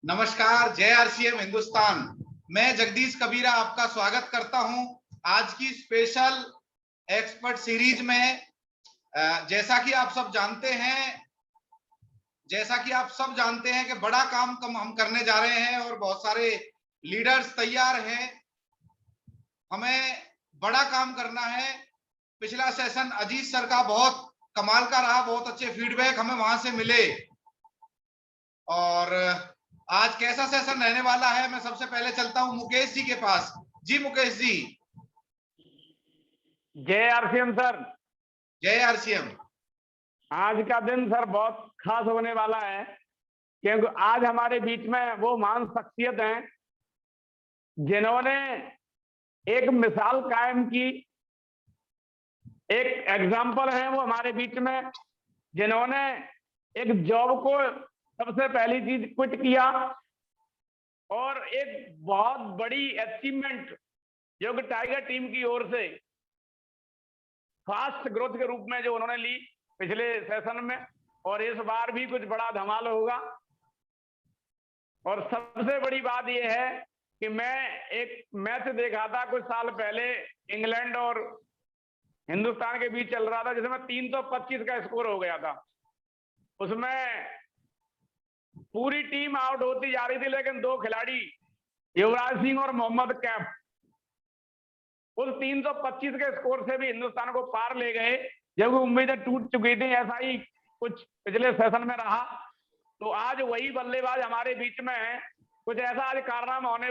नमस्कार, जय आरसीएम हिंदुस्तान। मैं जगदीश कबीरा आपका स्वागत करता हूं आज की स्पेशल एक्सपर्ट सीरीज में। जैसा कि आप सब जानते हैं कि बड़ा काम हम करने जा रहे हैं और बहुत सारे लीडर्स तैयार हैं। हमें बड़ा काम करना है। पिछला सेशन अजीत सर का बहुत कमाल का रहा, बहुत अच्छे फीडबैक हमें वहां से मिले। और आज कैसा सेशन रहने वाला है, मैं सबसे पहले चलता हूं मुकेश जी के पास। जी मुकेश जी। जय आरसीएम सर। जय आरसीएम। आज का दिन सर बहुत खास होने वाला है, क्योंकि आज हमारे बीच में वो महान शख्सियत हैं जिन्होंने एक मिसाल कायम की। एक एग्जाम्पल है वो हमारे बीच में, जिन्होंने एक जॉब को सबसे पहली चीज क्विट किया और एक बहुत बड़ी अचीवमेंट जो कि टाइगर टीम की ओर से फास्ट ग्रोथ के रूप में जो उन्होंने ली पिछले सेशन में, और इस बार भी कुछ बड़ा धमाल होगा। और सबसे बड़ी बात यह है कि मैं एक मैच देखा था कुछ साल पहले, इंग्लैंड और हिंदुस्तान के बीच चल रहा था, जिसमें 325 का स्कोर हो गया था। उसमें पूरी टीम आउट होती जा रही थी, लेकिन दो खिलाड़ी युवराज सिंह और मोहम्मद कैफ उस 325 के स्कोर से भी हिंदुस्तान को पार ले गए, जबकि उम्मीदें टूट चुकी थी। ऐसा ही कुछ पिछले सेशन में रहा। तो आज वही बल्लेबाज हमारे बीच में है। कुछ ऐसा आज कारनामा होने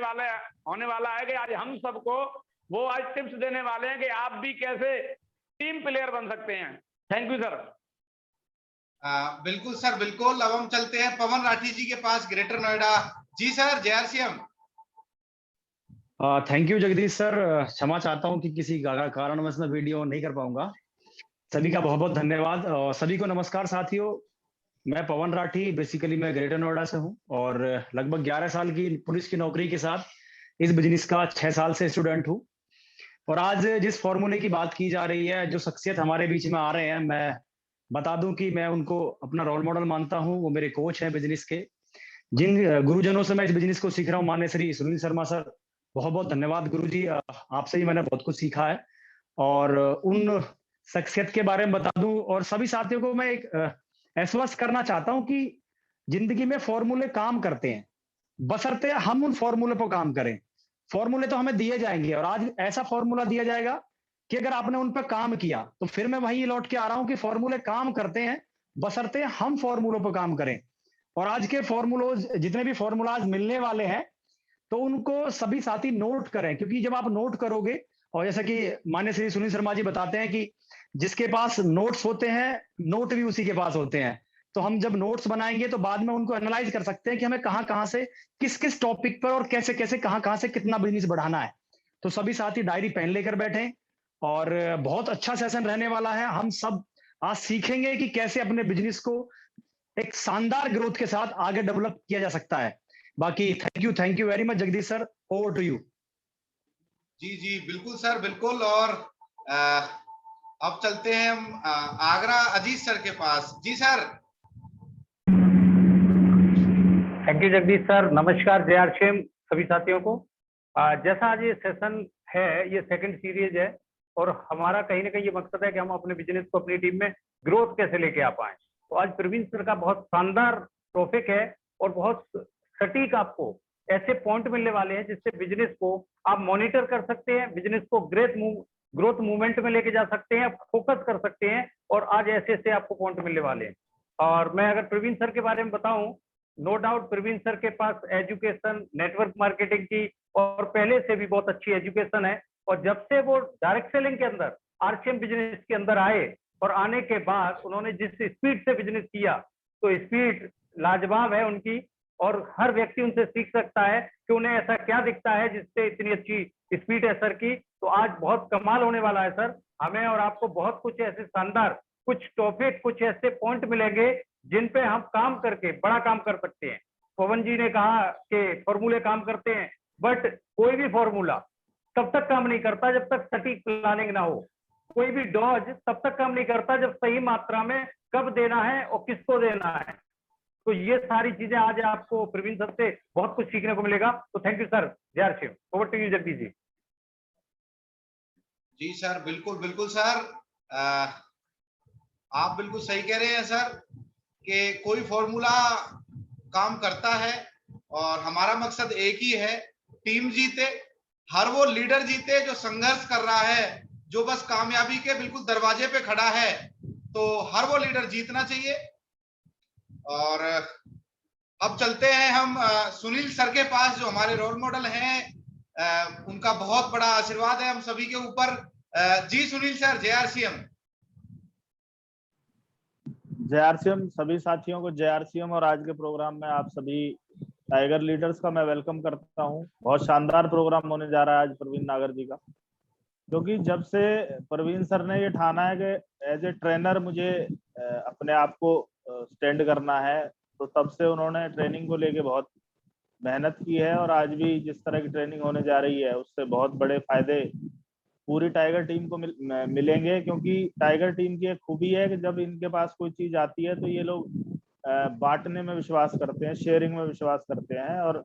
वाला है कि आज हम सबको वो आज टिप्स देने वाले हैं कि आप भी कैसे टीम प्लेयर बन सकते हैं। Thank you sir. बिल्कुल सर, बिल्कुल। अब हम चलते हैं पवन राठी जी के पास, ग्रेटर नोएडा। जी सर, जय RCM. Thank you Jagdish sir. क्षमा चाहता हूं कि किसी कारणवश मैं वीडियो नहीं कर पाऊंगा। सभी का बहुत बहुत धन्यवाद और सभी को नमस्कार साथियों। मैं पवन राठी, बेसिकली मैं ग्रेटर नोएडा से हूं और लगभग 11 साल की पुलिस की नौकरी के साथ इस बिजनेस का 6 साल से स्टूडेंट हूं। और आज जिस फॉर्मूले की बात की जा रही है, जो शख्सियत हमारे बीच में आ रहे हैं, मैं बता दूं कि मैं उनको अपना रोल मॉडल मानता हूं। वो मेरे कोच हैं बिजनेस के। जिन गुरुजनों से मैं इस बिजनेस को सीख रहा हूँ, माननीय श्री सुनील शर्मा सर, बहुत बहुत धन्यवाद गुरु जी। आपसे ही मैंने बहुत कुछ सीखा है। और उन शख्सियत के बारे में बता दूं और सभी साथियों को मैं एक एहसास करना चाहता हूं कि जिंदगी में फॉर्मूले काम करते हैं, बशर्ते हम उन फॉर्मूले पर काम करें। फॉर्मूले तो हमें दिए जाएंगे और आज ऐसा फॉर्मूला दिया जाएगा कि अगर आपने उन पर काम किया, तो फिर मैं वही लौट के आ रहा हूं कि फॉर्मूले काम करते हैं, बशर्ते हम फॉर्मूलों पर काम करें। और आज के फॉर्मूलोज, जितने भी फॉर्मूलाज मिलने वाले हैं, तो उनको सभी साथी नोट करें, क्योंकि जब आप नोट करोगे, और जैसा कि माननीय श्री सुनील शर्मा जी बताते हैं कि जिसके पास नोट्स होते हैं, नोट भी उसी के पास होते हैं। तो हम जब नोट्स बनाएंगे तो बाद में उनको एनालाइज कर सकते हैं कि हमें कहां कहां से, किस किस टॉपिक पर और कैसे कैसे कहां कहां से कितना बिजनेस बढ़ाना है। तो सभी साथी डायरी पेन लेकर बैठे और बहुत अच्छा सेशन रहने वाला है। हम सब आज सीखेंगे कि कैसे अपने बिजनेस को एक शानदार ग्रोथ के साथ आगे डेवलप किया जा सकता है। बाकी thank you very much Jagdish sir. Over to you. जी जी बिल्कुल सर, बिल्कुल। और अब चलते हैं हम आगरा अजीत सर के पास। जी sir. Thank you Jagdish sir. नमस्कार, जय आरसीएम सभी साथियों को। जैसा आज ये सेशन है, ये सेकंड सीरीज है और हमारा कहीं ना कहीं ये मकसद है कि हम अपने बिजनेस को अपनी टीम में ग्रोथ कैसे लेके आ पाए। तो आज प्रवीण सर का बहुत शानदार टॉपिक है और बहुत सटीक आपको ऐसे पॉइंट मिलने वाले हैं जिससे बिजनेस को आप मॉनिटर कर सकते हैं, बिजनेस को ग्रोथ मूवमेंट में लेके जा सकते हैं, फोकस कर सकते हैं। और आज ऐसे ऐसे आपको पॉइंट मिलने वाले हैं। और मैं अगर प्रवीण सर के बारे में बताऊं, नो डाउट प्रवीण सर के पास एजुकेशन, नेटवर्क मार्केटिंग की और पहले से भी बहुत अच्छी एजुकेशन है। और जब से वो डायरेक्ट सेलिंग के अंदर, आरसीएम बिजनेस के अंदर आए और आने के बाद उन्होंने जिस स्पीड से बिजनेस किया, तो स्पीड लाजवाब है उनकी। और हर व्यक्ति उनसे सीख सकता है कि उन्हें ऐसा क्या दिखता है जिससे इतनी अच्छी स्पीड है सर की। तो आज बहुत कमाल होने वाला है सर। हमें और आपको बहुत कुछ ऐसे शानदार कुछ टॉपिक, कुछ ऐसे पॉइंट मिलेंगे जिन पे हम काम करके बड़ा काम कर सकते हैं। पवन जी ने कहा कि फॉर्मूले काम करते हैं, बट कोई भी फॉर्मूला तब तक काम नहीं करता जब तक सटीक प्लानिंग ना हो। कोई भी डोज तब तक काम नहीं करता जब सही मात्रा में कब देना है और किसको देना है। तो ये सारी चीजें आज आपको प्रवीण सर से बहुत कुछ सीखने को मिलेगा। तो thank you sir. Jai R Shiv. Over to you Jagdish ji. जी सर, बिल्कुल बिल्कुल सर, आप बिल्कुल सही कह रहे हैं सर कि कोई फॉर्मूला काम करता है और हमारा मकसद एक ही है, टीम जीते, हर वो लीडर जीते जो संघर्ष कर रहा है, जो बस कामयाबी के बिल्कुल दरवाजे पे खड़ा है, तो हर वो लीडर जीतना चाहिए। और अब चलते हैं हम सुनील सर के पास, जो हमारे रोल मॉडल हैं, उनका बहुत बड़ा आशीर्वाद है हम सभी के ऊपर। जी सुनील सर, जय आरसीएम। जय आरसीएम सभी साथियों को, जय आरसीएम। और आज के प्रोग्राम में आप सभी टाइगर लीडर्स का मैं वेलकम करता हूं। बहुत शानदार प्रोग्राम होने जा रहा है आज प्रवीण नागर जी का, क्योंकि जब से प्रवीण सर ने ये ठाना है कि एज ए ट्रेनर मुझे अपने आप को स्टैंड करना है, तो तब से उन्होंने ट्रेनिंग को लेके बहुत मेहनत की है। और आज भी जिस तरह की ट्रेनिंग होने जा रही है उससे बहुत बड़े फायदे पूरी टाइगर टीम को मिलेंगे, क्योंकि टाइगर टीम की एक खूबी है कि जब इनके पास कोई चीज आती है तो ये लोग बांटने में विश्वास करते हैं, शेयरिंग में विश्वास करते हैं। और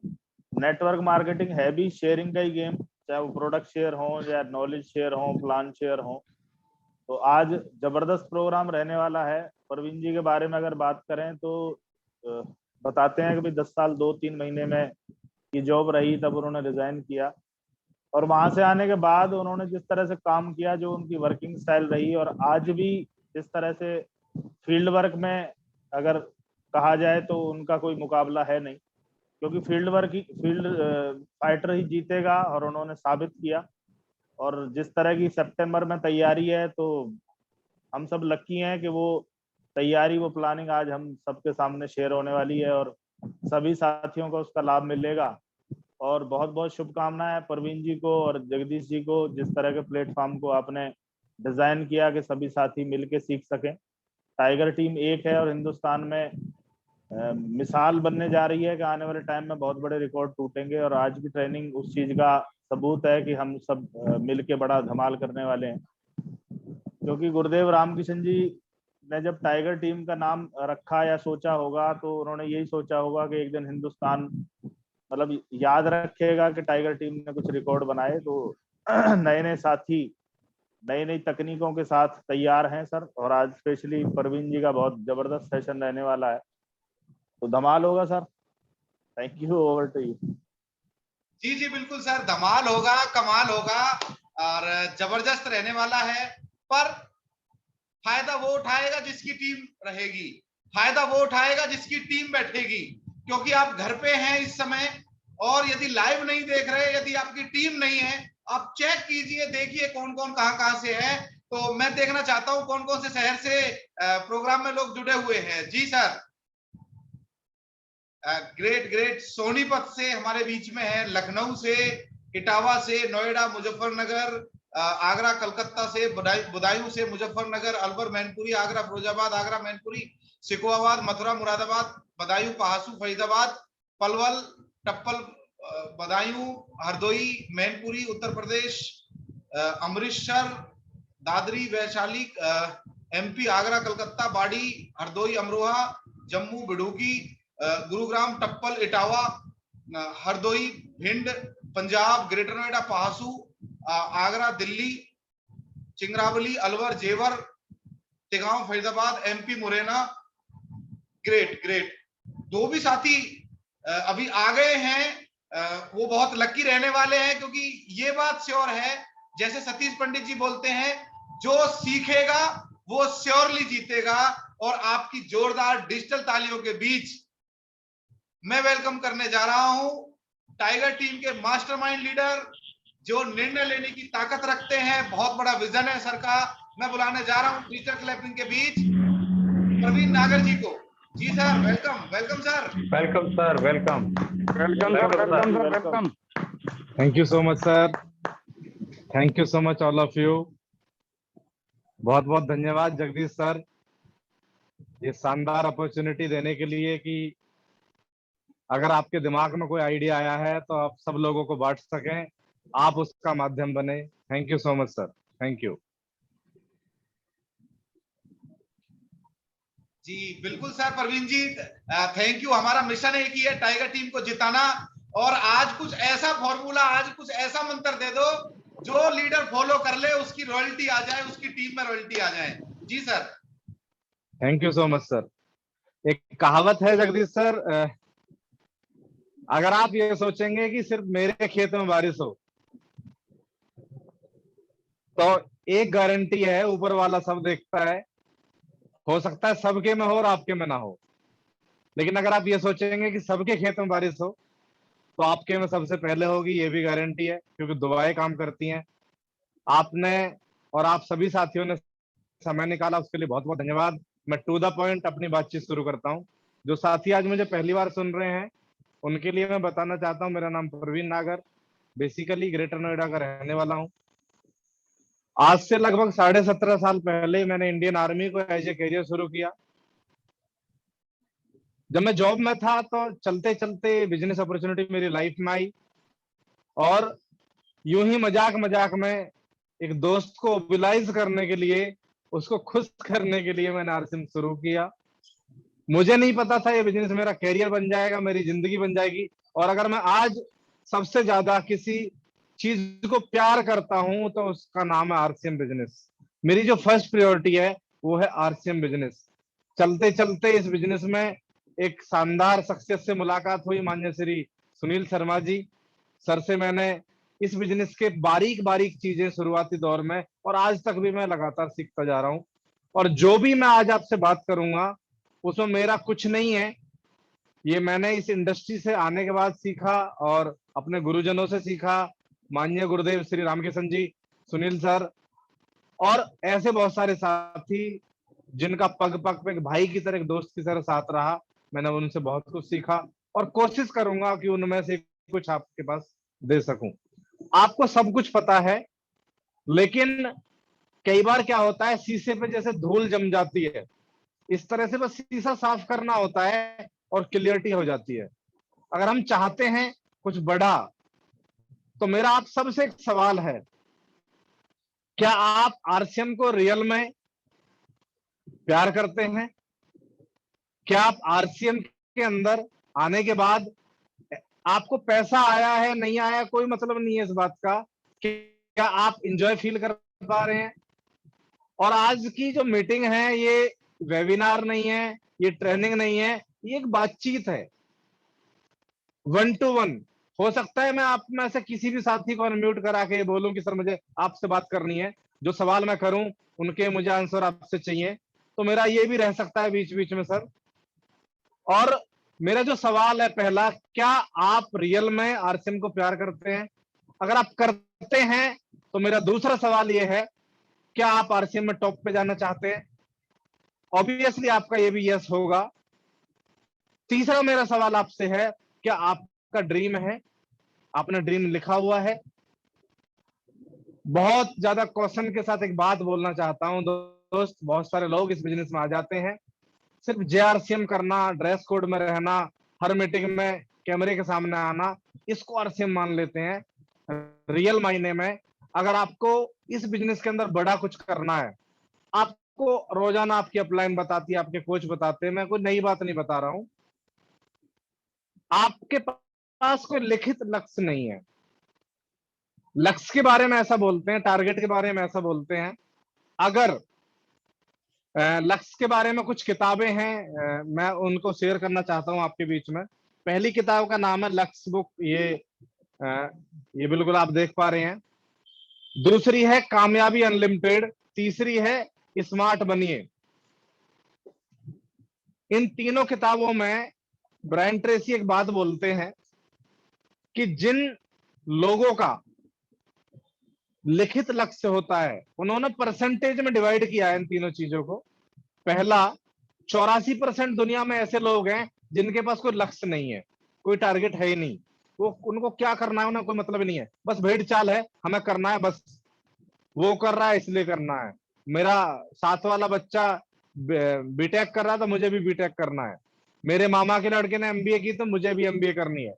नेटवर्क मार्केटिंग है भी शेयरिंग का ही गेम, चाहे वो प्रोडक्ट शेयर हो या नॉलेज शेयर हो, प्लान शेयर हो। तो आज जबरदस्त प्रोग्राम रहने वाला है। प्रवीण जी के बारे में अगर बात करें तो बताते हैं कि भाई 10 साल 2-3 महीने में की जॉब रही, तब उन्होंने रिजाइन किया और वहां से आने के बाद उन्होंने जिस तरह से काम किया, जो उनकी वर्किंग स्टाइल रही, और आज भी जिस तरह से फील्ड वर्क में अगर कहा जाए तो उनका कोई मुकाबला है नहीं, क्योंकि फील्ड फाइटर ही जीतेगा और उन्होंने साबित किया। और जिस तरह की सितंबर में तैयारी है, तो हम सब लकी हैं कि वो तैयारी, वो प्लानिंग आज हम सबके सामने शेयर होने वाली है और सभी साथियों को उसका लाभ मिलेगा। और बहुत बहुत शुभकामनाएं प्रवीण जी को और जगदीश जी को, जिस तरह के प्लेटफॉर्म को आपने डिजाइन किया कि सभी साथी मिलके सीख सकें। टाइगर टीम एक है और हिंदुस्तान में मिसाल बनने जा रही है कि आने वाले टाइम में बहुत बड़े रिकॉर्ड टूटेंगे। और आज की ट्रेनिंग उस चीज का सबूत है कि हम सब मिलके बड़ा धमाल करने वाले हैं। क्योंकि गुरुदेव रामकिशन जी ने जब टाइगर टीम का नाम रखा या सोचा होगा, तो उन्होंने यही सोचा होगा कि एक दिन हिंदुस्तान मतलब याद रखेगा कि टाइगर टीम ने कुछ रिकॉर्ड बनाए। तो नए नए साथी नई नई तकनीकों के साथ तैयार हैं सर, और आज स्पेशली प्रवीण जी का बहुत जबरदस्त सेशन रहने वाला है, तो धमाल होगा sir. Thank you, over to you. जी जी बिल्कुल सर, धमाल होगा, कमाल होगा और जबरदस्त रहने वाला है। पर फायदा वो उठाएगा जिसकी टीम रहेगी, फायदा वो उठाएगा जिसकी टीम बैठेगी। क्योंकि आप घर पे हैं इस समय, और यदि लाइव नहीं देख रहे, यदि आपकी टीम नहीं है, आप चेक कीजिए, देखिए कौन कौन कहां से है। तो मैं देखना चाहता हूं कौन कौन से शहर से प्रोग्राम में लोग जुड़े हुए हैं। जी सर, ग्रेट ग्रेट। सोनीपत से हमारे बीच में है, लखनऊ से, इटावा से, नोएडा, मुजफ्फरनगर, आगरा, कलकत्ता से, बदायूं से, मुजफ्फरनगर, अलवर, मैनपुरी, आगरा, फिरोजाबाद, आगरा, मैनपुरी, सिकोहाबाद, मथुरा, मुरादाबाद, बदायूं, पहासू, फरीदाबाद, पलवल, टप्पल, बदायूं, हरदोई, मैनपुरी, उत्तर प्रदेश, अमृतसर, दादरी, वैशाली, एमपी, आगरा, कलकत्ता, बाड़ी, हरदोई, अमरोहा, जम्मू, बिडूकी, गुरुग्राम, टप्पल, इटावा, हरदोई, भिंड, पंजाब, ग्रेटर नोएडा, पहासू, आगरा, दिल्ली, चिंगरावली, अलवर, जेवर, Tigaon, Faridabad, MP, Morena. Great great. दो भी साथी अभी आ गए हैं, वो बहुत लकी रहने वाले हैं, क्योंकि ये बात श्योर है, जैसे सतीश पंडित जी बोलते हैं, जो सीखेगा वो श्योरली जीतेगा। और आपकी जोरदार डिजिटल तालियों के बीच मैं वेलकम करने जा रहा हूं टाइगर टीम के मास्टरमाइंड लीडर, जो निर्णय लेने की ताकत रखते हैं, बहुत बड़ा विजन है सर का। मैं बुलाने जा रहा हूं डिजिटल क्लैपिंग के बीच प्रवीण नागर जी को। जी sir, welcome welcome sir. Welcome sir, welcome welcome sir, welcome sir, welcome. Thank you so much, sir. Thank you so much, all of you. बहुत बहुत धन्यवाद जगदीश सर, ये शानदार अपॉर्चुनिटी देने के लिए कि अगर आपके दिमाग में कोई आइडिया आया है तो आप सब लोगों को बांट सकें, आप उसका माध्यम बने। Thank you so much sir, thank you. जी बिल्कुल sir. Praveen ji thank you. हमारा मिशन एक ही है, टाइगर टीम को जिताना। और आज कुछ ऐसा फॉर्मूला, आज कुछ ऐसा मंत्र दे दो जो लीडर फॉलो कर ले, उसकी रॉयल्टी आ जाए, उसकी टीम में रॉयल्टी आ जाए। जी sir. Thank you so much sir. एक कहावत है जगदीश सर, अगर आप ये सोचेंगे कि सिर्फ मेरे खेत में बारिश तो एक गारंटी है, ऊपर वाला सब देखता है। हो सकता है सबके में हो और आपके में ना हो, लेकिन अगर आप ये सोचेंगे कि सबके खेत में बारिश हो तो आपके में सबसे पहले होगी, ये भी गारंटी है, क्योंकि दुआएं काम करती हैं। आपने और आप सभी साथियों ने समय निकाला, उसके लिए बहुत बहुत धन्यवाद। मैं टू द पॉइंट अपनी बातचीत शुरू करता हूं। जो साथी आज मुझे पहली बार सुन रहे हैं उनके लिए मैं बताना चाहता हूं, मेरा नाम प्रवीण नागर, बेसिकली ग्रेटर नोएडा का रहने वाला हूं। आज से लगभग 17.5 साल पहले मैंने इंडियन आर्मी को एज ए करियर शुरू किया। जब मैं जॉब में था तो चलते चलते बिजनेस अपॉर्चुनिटी मेरी लाइफ में आई, और यूं ही मजाक मजाक में एक दोस्त को मोबिलाइज करने के लिए, उसको खुश करने के लिए मैंने आरसिम शुरू किया। मुझे नहीं पता था ये बिजनेस मेरा कैरियर बन जाएगा, मेरी जिंदगी बन जाएगी। और अगर मैं आज सबसे ज्यादा किसी चीज को प्यार करता हूं तो उसका नाम है आरसीएम बिजनेस। मेरी जो फर्स्ट प्रायोरिटी है वो है आरसीएम बिजनेस। चलते चलते इस बिजनेस में एक शानदार शख्सियत से मुलाकात हुई, माननीय श्री सुनील शर्मा जी। सर से मैंने इस बिजनेस के बारीक बारीक चीजें शुरुआती दौर में, और आज तक भी मैं लगातार सीखता जा रहा हूं। और जो भी मैं आज आपसे बात करूंगा उसमें मेरा कुछ नहीं है, ये मैंने इस इंडस्ट्री से आने के बाद सीखा और अपने गुरुजनों से सीखा, माननीय गुरुदेव श्री रामकिशन जी, सुनील सर, और ऐसे बहुत सारे साथी जिनका पग पग पे एक भाई की तरह, एक दोस्त की तरह साथ रहा। मैंने उनसे बहुत कुछ सीखा और कोशिश करूंगा कि उनमें से कुछ आपके पास दे सकूं। आपको सब कुछ पता है, लेकिन कई बार क्या होता है, शीशे पे जैसे धूल जम जाती है, इस तरह से बस शीशा साफ करना होता है और क्लियरिटी हो जाती है। अगर हम चाहते हैं कुछ बड़ा, तो मेरा आप सबसे एक सवाल है, क्या आप आरसीएम को रियल में प्यार करते हैं? क्या आप आरसीएम के अंदर आने के बाद आपको पैसा आया है नहीं आया कोई मतलब नहीं है इस बात का, कि क्या आप इंजॉय फील कर पा रहे हैं? और आज की जो मीटिंग है ये वेबिनार नहीं है, ये ट्रेनिंग नहीं है, ये एक बातचीत है, 1 to 1। हो सकता है मैं आप में से किसी भी साथी को अनम्यूट करा के बोलूं कि सर मुझे आपसे बात करनी है, जो सवाल मैं करूं उनके मुझे आंसर आपसे चाहिए, तो मेरा ये भी रह सकता है बीच बीच में सर। और मेरा जो सवाल है पहला, क्या आप रियल में आरसीएम को प्यार करते हैं? अगर आप करते हैं तो मेरा दूसरा सवाल ये है, क्या आप आरसीएम में टॉप पे जाना चाहते हैं? ऑब्वियसली आपका ये भी यस होगा। तीसरा मेरा सवाल आपसे है, क्या आपका ड्रीम है? आपने ड्रीम लिखा हुआ है? बहुत ज्यादा क्वेश्चन के साथ एक बात बोलना चाहता हूं दोस्त, बहुत सारे लोग इस बिजनेस में आ जाते हैं, सिर्फ जेआरसीएम करना, ड्रेस कोड में रहना, हर मीटिंग में कैमरे के सामने आना, इसको आरसीएम मान लेते हैं। रियल मायने में अगर आपको इस बिजनेस के अंदर बड़ा कुछ करना है, आपको रोजाना आपकी अपलाइन बताती है, आपके कोच बताते हैं, मैं कोई नई बात नहीं बता रहा हूं, आपके पास कोई लिखित लक्ष्य नहीं है। लक्ष्य के बारे में ऐसा बोलते हैं, टारगेट के बारे में ऐसा बोलते हैं। अगर लक्ष्य के बारे में कुछ किताबें हैं, मैं उनको शेयर करना चाहता हूं आपके बीच में। पहली किताब का नाम है लक्ष्य बुक, ये बिल्कुल आप देख पा रहे हैं। दूसरी है कामयाबी अनलिमिटेड, तीसरी है स्मार्ट बनिए। इन तीनों किताबों में ब्रायन ट्रेसी एक बात बोलते हैं कि जिन लोगों का लिखित लक्ष्य होता है, उन्होंने परसेंटेज में डिवाइड किया है इन तीनों चीजों को। पहला, 84% दुनिया में ऐसे लोग हैं जिनके पास कोई लक्ष्य नहीं है, कोई टारगेट है ही नहीं, वो उनको क्या करना है उन्हें कोई मतलब नहीं है, बस भेड़ चाल है, हमें करना है, बस वो कर रहा है इसलिए करना है। मेरा साथ वाला बच्चा बीटेक कर रहा है तो मुझे भी बीटेक करना है, मेरे मामा के लड़के ने एमबीए की तो मुझे भी एमबीए करनी है।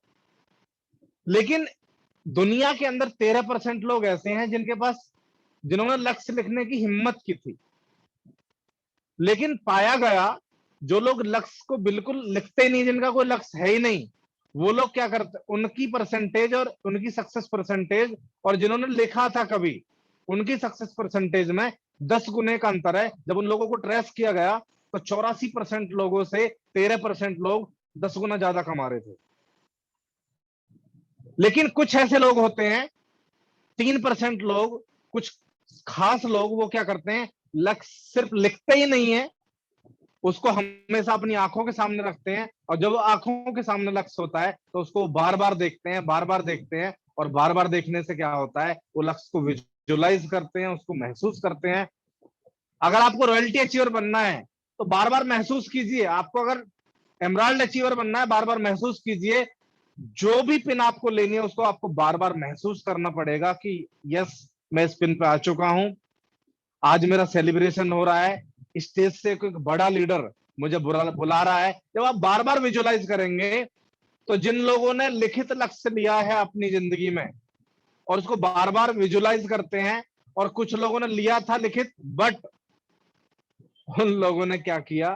लेकिन दुनिया के अंदर 13% लोग ऐसे हैं जिन्होंने लक्ष्य लिखने की हिम्मत की थी, लेकिन पाया गया जो लोग लक्ष्य को बिल्कुल लिखते ही नहीं, जिनका कोई लक्ष्य है ही नहीं, वो लोग क्या करते, उनकी परसेंटेज और उनकी सक्सेस परसेंटेज और जिन्होंने लिखा था कभी, उनकी सक्सेस परसेंटेज में 10 गुने का अंतर है। जब उन लोगों को ट्रेस किया गया तो 84% लोगों से 13% लोग 10 गुना ज्यादा कमा रहे थे। लेकिन कुछ ऐसे लोग होते हैं, 3% लोग, कुछ खास लोग, वो क्या करते हैं, लक्ष्य सिर्फ लिखते ही नहीं है, उसको हमेशा अपनी आंखों के सामने रखते हैं, और जब आंखों के सामने लक्ष्य होता है तो उसको बार बार देखते हैं, बार बार देखते हैं, और बार बार देखने से क्या होता है, वो लक्ष्य को विजुअलाइज करते हैं, उसको महसूस करते हैं। अगर आपको रॉयल्टी अचीवर बनना है तो बार बार महसूस कीजिए। आपको अगर एमराल्ड अचीवर बनना है, बार बार महसूस कीजिए। जो भी पिन आपको लेनी है उसको आपको बार बार महसूस करना पड़ेगा कि यस, मैं इस पिन पे आ चुका हूं, आज मेरा सेलिब्रेशन हो रहा है, स्टेज से कोई बड़ा लीडर मुझे बुला रहा है। जब आप बार बार विजुअलाइज करेंगे तो जिन लोगों ने लिखित लक्ष्य लिया है अपनी जिंदगी में और उसको बार बार विजुअलाइज करते हैं, और कुछ लोगों ने लिया था लिखित, बट उन लोगों ने क्या किया,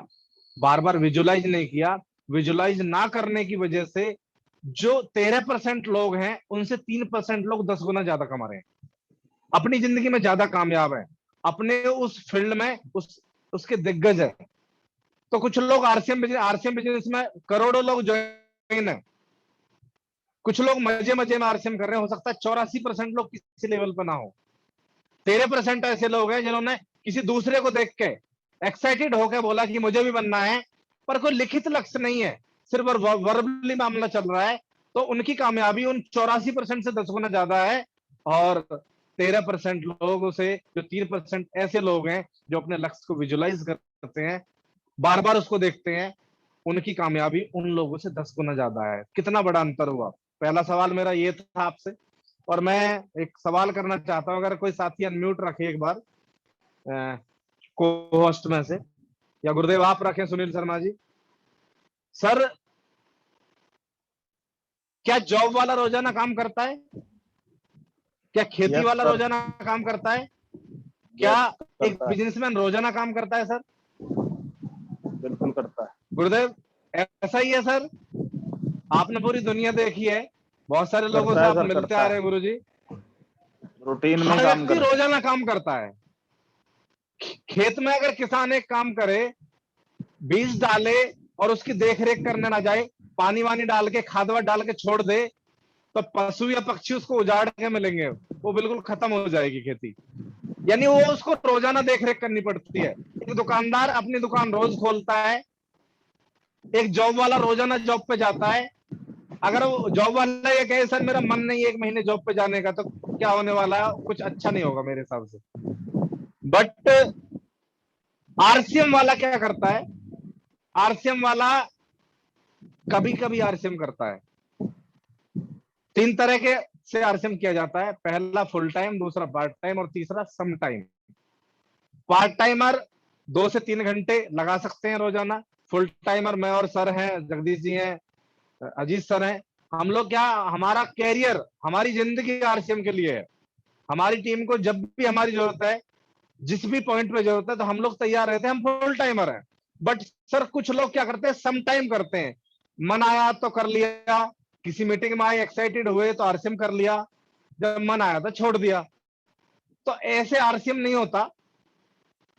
बार बार विजुअलाइज नहीं किया। विजुअलाइज ना करने की वजह से जो 13% लोग हैं उनसे 3% लोग 10 गुना ज्यादा कमा रहे हैं, अपनी जिंदगी में ज्यादा कामयाब है, अपने उस फील्ड में उसके दिग्गज है। तो कुछ लोग आरसीएम बिजनेस में करोड़ों लोग ज्वाइन है, कुछ लोग मजे मजे में आरसीएम कर रहे हैं। हो सकता है 84% लोग किसी लेवल पर ना हो, 13% ऐसे लोग हैं जिन्होंने किसी दूसरे को देख के एक्साइटेड होकर बोला कि मुझे भी बनना है, पर कोई लिखित लक्ष्य नहीं है, सिर्फ वर्बली मामला चल रहा है। तो उनकी कामयाबी उन 84% से 10 गुना ज्यादा है, और 13% लोगों से, जो 3% ऐसे लोग हैं जो अपने लक्ष्य को विजुअलाइज करते हैं, बार बार उसको देखते हैं, उनकी कामयाबी उन लोगों से 10 गुना ज्यादा है। कितना बड़ा अंतर हुआ। पहला सवाल मेरा ये था आपसे, और मैं एक सवाल करना चाहता हूं, अगर कोई साथी अनम्यूट रखे एक बार को होस्ट में से, या गुरुदेव आप रखें, सुनील शर्मा जी। सर, क्या जॉब वाला रोजाना काम करता है? क्या खेती Yes, वाला sir. रोजाना काम करता है? क्या Yes, एक करता है। बिजनेसमैन रोजाना काम करता है? सर बिल्कुल करता है। गुरुदेव, ऐसा ही है सर। आपने पूरी दुनिया देखी है, बहुत सारे लोगों से करता है आप सर, मिलते करता आ है। रहे हैं गुरुजी। रूटीन में हर काम व्यक्ति करता है। रोजाना काम करता है। खेत में अगर किसान एक काम करे, बीज डाले और उसकी देखरेख करने ना जाए, पानी वानी डाल के खाद वाद डाल के छोड़ दे, तो पशु या पक्षी उसको उजाड़ के मिलेंगे, वो बिल्कुल खत्म हो जाएगी खेती। यानी वो उसको रोजाना देखरेख करनी पड़ती है। एक दुकानदार अपनी दुकान रोज खोलता है, एक जॉब वाला रोजाना जॉब पे जाता है। अगर वो जॉब वाला ये कहे सर मेरा मन नहीं है 1 महीने जॉब पे जाने का, तो क्या होने वाला है? कुछ अच्छा नहीं होगा मेरे हिसाब से। बट आरसीएम वाला क्या करता है? आरसीएम वाला कभी कभी आरसीएम करता है। 3 तरह के से आरसीएम किया जाता है, पहला फुल टाइम, दूसरा पार्ट टाइम, और तीसरा सम टाइम। पार्ट टाइमर 2 से 3 घंटे लगा सकते हैं रोजाना। फुल टाइमर मैं और सर हैं, जगदीश जी हैं, अजीत सर हैं, हम लोग क्या, हमारा कैरियर, हमारी जिंदगी आरसीएम के लिए है। हमारी टीम को जब भी हमारी जरूरत है, जिस भी पॉइंट पे जरूरत है, तो हम लोग तैयार रहते हैं, हम फुल टाइमर हैं। बट सर कुछ लोग क्या करते हैं, सम टाइम करते हैं। मन आया तो कर लिया, किसी मीटिंग में आए एक्साइटेड हुए तो आरसीएम कर लिया, जब मन आया तो छोड़ दिया। तो ऐसे आरसीएम नहीं होता।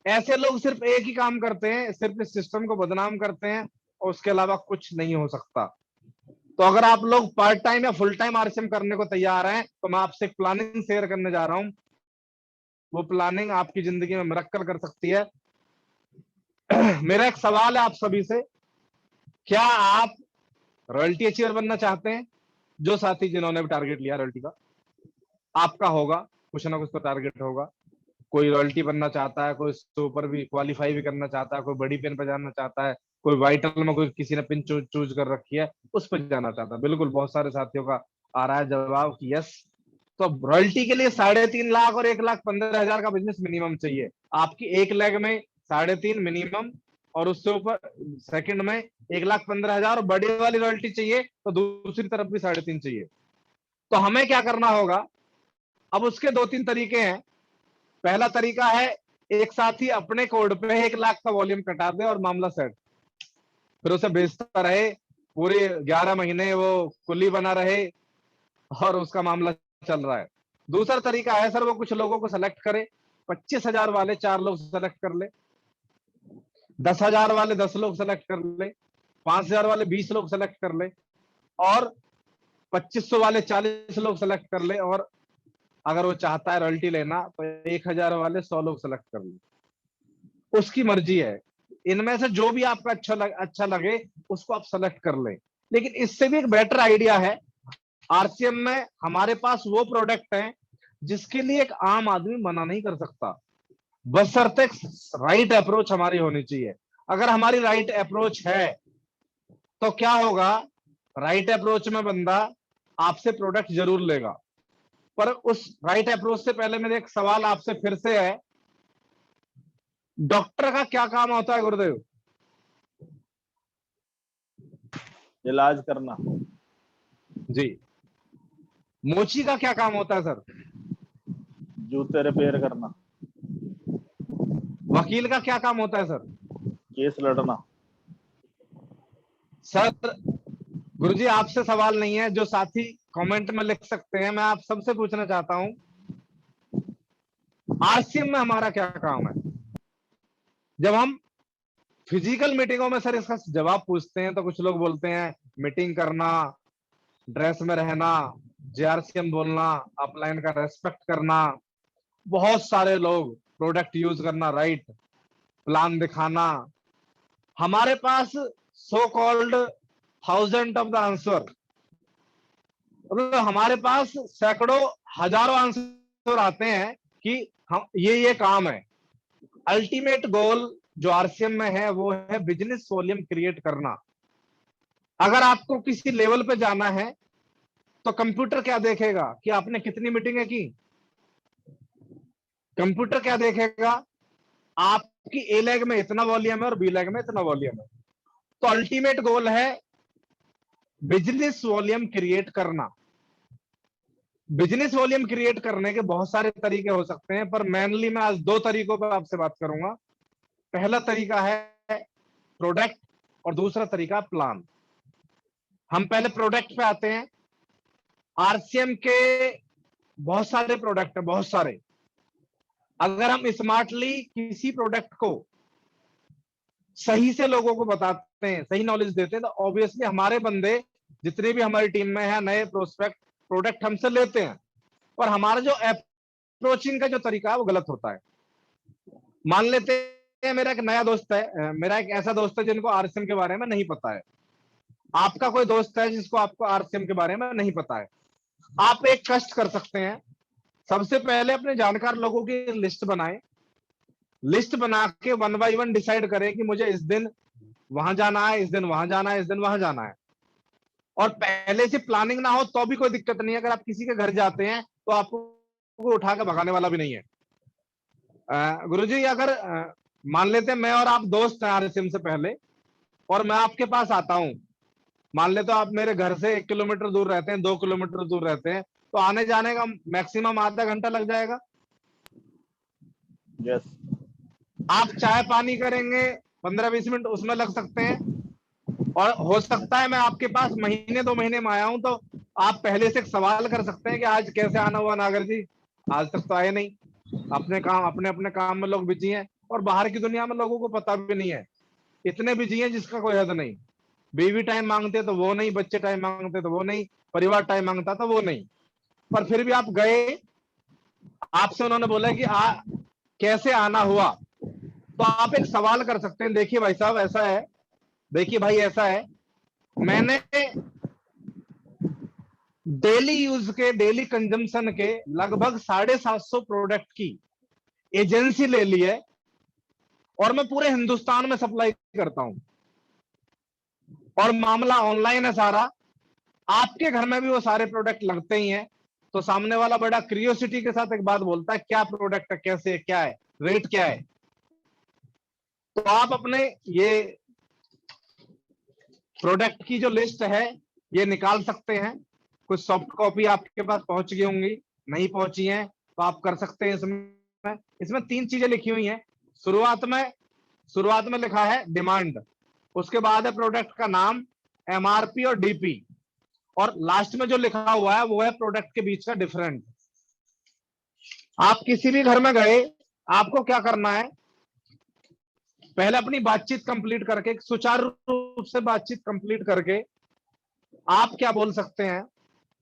ऐसे लोग सिर्फ एक ही काम करते हैं, सिर्फ इस सिस्टम को बदनाम करते हैं, और उसके अलावा कुछ नहीं हो सकता। तो अगर आप लोग पार्ट टाइम या फुल टाइम आरसीएम करने को तैयार हैं, तो मैं आपसे एक प्लानिंग शेयर करने जा रहा हूं। वो प्लानिंग आपकी जिंदगी में मिरेकल कर सकती है। मेरा एक सवाल है आप सभी से, क्या आप रॉयल्टी अचीवर बनना चाहते हैं? जो साथी जिन्होंने भी टारगेट लिया रॉयल्टी का, आपका होगा, कुछ ना कुछ तो टारगेट होगा। कोई रॉयल्टी बनना चाहता है, कोई उससे ऊपर भी क्वालिफाई भी करना चाहता है, कोई बड़ी पिन पर जाना चाहता है, कोई वाइटल में कोई किसी ने पिन चूज कर रखी है, उस पर जाना चाहता है। बिल्कुल, बहुत सारे साथियों का आ रहा है जवाब कि यस। तो रॉयल्टी के लिए 3.5 लाख और 1,15,000 का बिजनेस मिनिमम चाहिए। आपकी एक लेग में 3.5 मिनिमम, और उससे ऊपर सेकंड में 1,15,000, और बड़ी वाली रॉयल्टी चाहिए तो दूसरी तरफ भी 3.5 चाहिए। तो हमें क्या करना होगा? अब उसके 2-3 तरीके हैं। पहला तरीका है, एक साथी अपने कोड पे 1 लाख का वॉल्यूम कटा दे और मामला सेट। फिर उसे बेचता रहे, पूरे 11 महीने वो कुली बना रहे और उसका मामला चल रहा है। दूसरा तरीका है सर, वो कुछ लोगों को सेलेक्ट करे, 25,000 वाले 4 लोग सेलेक्ट कर ले, 10,000 वाले 10 लोग सेलेक्ट कर ले, 5,000 वाले 20 लोग सेलेक्ट कर ले, और 2500 वाले 40 लोग सेलेक्ट कर ले, और अगर वो चाहता है रॉयल्टी लेना तो 1,000 वाले 100 लोग सेलेक्ट कर ले। उसकी मर्जी है, इनमें से जो भी आपका अच्छा लगे उसको आप सेलेक्ट कर ले। लेकिन इससे भी एक बेटर आइडिया है, आरसीएम में हमारे पास वो प्रोडक्ट है जिसके लिए एक आम आदमी मना नहीं कर सकता, बशर्ते राइट अप्रोच हमारी होनी चाहिए। अगर हमारी राइट अप्रोच है तो क्या होगा, राइट अप्रोच में बंदा आपसे प्रोडक्ट जरूर लेगा। पर उस राइट अप्रोच से पहले मेरे एक सवाल आपसे फिर से है, डॉक्टर का क्या काम होता है गुरुदेव? इलाज करना। जी। मोची का क्या काम होता है सर? जूते रिपेयर करना। वकील का क्या काम होता है सर? केस लड़ना। सर गुरुजी आपसे सवाल नहीं है, जो साथी कमेंट में लिख सकते हैं। मैं आप सबसे पूछना चाहता हूं, आरसीएम में हमारा क्या काम है? जब हम फिजिकल मीटिंगों में सर इसका जवाब पूछते हैं तो कुछ लोग बोलते हैं मीटिंग करना, ड्रेस में रहना, जेआरसीएम बोलना, अपलाइन का रेस्पेक्ट करना, बहुत सारे लोग प्रोडक्ट यूज करना, राइट, प्लान दिखाना। हमारे पास so called 1000 of the answer, मतलब हमारे पास सैकड़ों हजारों आंसर आते हैं कि हम ये काम है। अल्टीमेट गोल जो आरसीएम में है वो है बिजनेस वॉल्यूम क्रिएट करना। अगर आपको किसी लेवल पे जाना है तो कंप्यूटर क्या देखेगा कि आपने कितनी मीटिंगें की? कंप्यूटर क्या देखेगा, आपकी ए लेग में इतना वॉल्यूम है और बी लेग में इतना वॉल्यूम है। तो अल्टीमेट गोल है बिजनेस वॉल्यूम क्रिएट करना। बिजनेस वॉल्यूम क्रिएट करने के बहुत सारे तरीके हो सकते हैं, पर मेनली मैं आज 2 तरीकों पर आपसे बात करूंगा। पहला तरीका है प्रोडक्ट और दूसरा तरीका प्लान। हम पहले प्रोडक्ट पे आते हैं। आरसीएम के बहुत सारे प्रोडक्ट है, बहुत सारे। अगर हम स्मार्टली किसी प्रोडक्ट को सही से लोगों को बताते हैं, सही नॉलेज देते हैं, तो ऑब्वियसली हमारे बंदे जितने भी हमारी टीम में है, नए प्रोस्पेक्ट प्रोडक्ट हमसे लेते हैं। और हमारा जो अप्रोचिंग का जो तरीका है वो गलत होता है। मान लेते हैं मेरा एक नया दोस्त है, मेरा एक ऐसा दोस्त है जिनको आरसीएम के बारे में नहीं पता है। आपका कोई दोस्त है जिसको आपको आरसीएम के बारे में नहीं पता है। आप एक कष्ट कर सकते हैं, सबसे पहले अपने जानकार लोगों की लिस्ट बनाएं। लिस्ट बना के 1 बाय 1 डिसाइड करें कि मुझे इस दिन वहां जाना है, इस दिन वहां जाना है, इस दिन वहां जाना है। और पहले से प्लानिंग ना हो तो भी कोई दिक्कत नहीं है। अगर आप किसी के घर जाते हैं तो आपको उठा के भगाने वाला भी नहीं है। गुरुजी अगर मान लेते हैं मैं और आप दोस्त हैं आरसीएम से पहले, और मैं आपके पास आता हूं, मान लेते हो आप मेरे घर से 1 किलोमीटर दूर रहते हैं, 2 किलोमीटर दूर रहते हैं, तो आने जाने का मैक्सिमम आधा घंटा लग जाएगा। यस। आप चाय पानी करेंगे 15-20 मिनट उसमें लग सकते हैं। और हो सकता है मैं आपके पास महीने 2 महीने में आया हूं तो आप पहले से एक सवाल कर सकते हैं कि आज कैसे आना हुआ नागर जी, आज तक तो आए नहीं। अपने अपने काम में लोग बिजी हैं, और बाहर की दुनिया में लोगों को पता भी नहीं है, इतने बिजी हैं जिसका कोई हद नहीं। बीवी टाइम मांगते तो वो नहीं, बच्चे टाइम मांगते तो वो नहीं, परिवार टाइम मांगता तो वो नहीं। पर फिर भी आप गए, आपसे उन्होंने बोला कि कैसे आना हुआ, तो आप एक सवाल कर सकते हैं, देखिए भाई साहब ऐसा है, देखिए भाई ऐसा है, मैंने डेली यूज के, डेली कंजम्पशन के लगभग 750 प्रोडक्ट की एजेंसी ले ली है, और मैं पूरे हिंदुस्तान में सप्लाई करता हूं, और मामला ऑनलाइन है सारा। आपके घर में भी वो सारे प्रोडक्ट लगते ही हैं। तो सामने वाला बड़ा क्यूरियोसिटी के साथ एक बात बोलता है, क्या प्रोडक्ट है, कैसे, क्या है, रेट क्या है। तो आप अपने ये प्रोडक्ट की जो लिस्ट है ये निकाल सकते हैं। कुछ सॉफ्ट कॉपी आपके पास पहुंच गई होंगी, नहीं पहुंची हैं तो आप कर सकते हैं। इसमें 3 चीजें लिखी हुई हैं। शुरुआत में लिखा है डिमांड, उसके बाद है प्रोडक्ट का नाम, एमआरपी और डीपी, और लास्ट में जो लिखा हुआ है वो है प्रोडक्ट के बीच का डिफरेंस। आप किसी भी घर में गए, आपको क्या करना है, पहले अपनी बातचीत कंप्लीट करके, सुचारू रूप से बातचीत कंप्लीट करके आप क्या बोल सकते हैं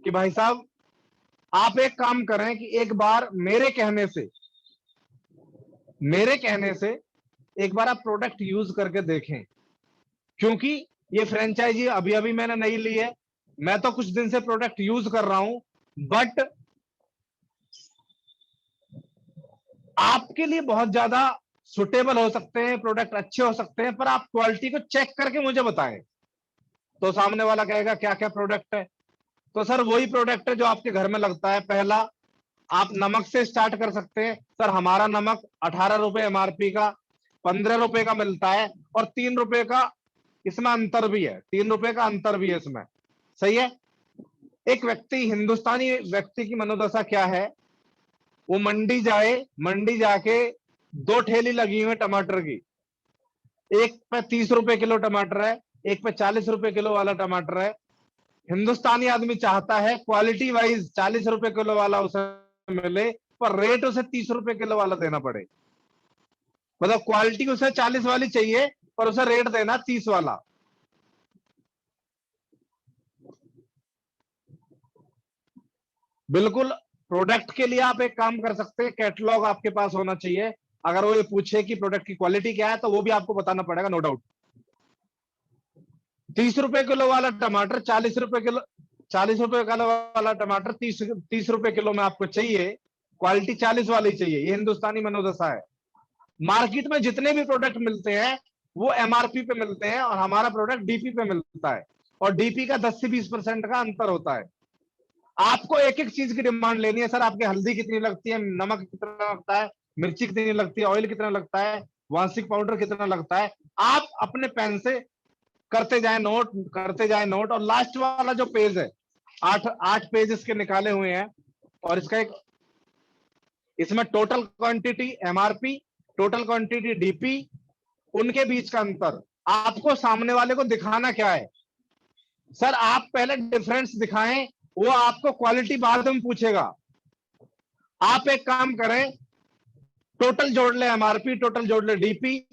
कि भाई साहब आप एक काम करें कि एक बार मेरे कहने से एक बार आप प्रोडक्ट यूज करके देखें, क्योंकि ये फ्रेंचाइजी अभी अभी मैंने नहीं ली है, मैं तो कुछ दिन से प्रोडक्ट यूज कर रहा हूं, बट आपके लिए बहुत ज्यादा सुटेबल हो सकते हैं, प्रोडक्ट अच्छे हो सकते हैं, पर आप क्वालिटी को चेक करके मुझे बताएं। तो सामने वाला कहेगा क्या क्या प्रोडक्ट है, तो सर वही प्रोडक्ट है जो आपके घर में लगता है। पहला, आप नमक से स्टार्ट कर सकते हैं। सर हमारा नमक 18 रुपए एमआरपी का 15 रुपए का मिलता है, और 3 रुपए का इसमें अंतर भी है, 3 रुपए का अंतर भी है इसमें, सही है। एक व्यक्ति, हिंदुस्तानी व्यक्ति की मनोदशा क्या है, वो मंडी जाके 2 ठेली लगी हुई है टमाटर की, एक पे 30 रुपए किलो टमाटर है, एक पे 40 रुपए किलो वाला टमाटर है। हिंदुस्तानी आदमी चाहता है क्वालिटी वाइज 40 रुपए किलो वाला उसे मिले, पर रेट उसे 30 रुपए किलो वाला देना पड़े। मतलब क्वालिटी उसे 40 वाली चाहिए, पर उसे रेट देना 30 वाला। बिल्कुल, प्रोडक्ट के लिए आप एक काम कर सकते हैं, कैटलॉग आपके पास होना चाहिए। अगर वो ये पूछे कि प्रोडक्ट की क्वालिटी क्या है, तो वो भी आपको बताना पड़ेगा, नो डाउट। 30 रुपए किलो वाला टमाटर 40 रुपए किलो, 40 रुपए किलो वाला टमाटर 30 रुपए किलो में आपको चाहिए, क्वालिटी 40 वाली चाहिए। ये हिंदुस्तानी मनोदशा है। मार्केट में जितने भी प्रोडक्ट मिलते हैं वो एमआरपी पे मिलते हैं, और हमारा प्रोडक्ट डीपी पे मिलता है, और डीपी का 10 से 20% का अंतर होता है। आपको एक एक चीज की डिमांड लेनी है। सर आपके हल्दी कितनी लगती है, नमक कितना लगता है, मिर्ची कितनी लगती है, ऑयल कितना लगता है, वार्षिक पाउडर कितना लगता है, आप अपने पेन से करते जाए नोट। और लास्ट वाला जो पेज है, 8 पेज इसके निकाले हुए हैं, और इसमें total quantity MRP, total quantity DP, उनके बीच का अंतर आपको सामने वाले को दिखाना क्या है। सर आप पहले डिफरेंस दिखाएं, वो आपको क्वालिटी बाद में पूछेगा। आप एक काम करें, टोटल जोड़ ले एमआरपी, टोटल जोड़ ले डीपी,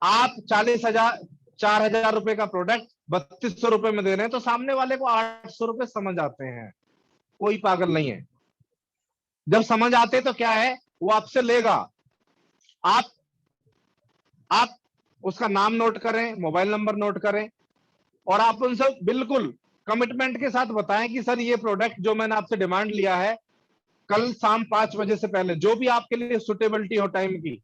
आप 4,000 रुपए का प्रोडक्ट 3200 रुपए में दे रहे हैं, तो सामने वाले को 800 रुपए समझ आते हैं, कोई पागल नहीं है। जब समझ आते तो क्या है, वो आपसे लेगा। आप उसका नाम नोट करें, मोबाइल नंबर नोट करें, और आप उनसे बिल्कुल कमिटमेंट के साथ बताएं कि सर ये प्रोडक्ट जो मैंने आपसे डिमांड लिया है, कल शाम 5 बजे से पहले जो भी आपके लिए सुटेबिलिटी हो टाइम की,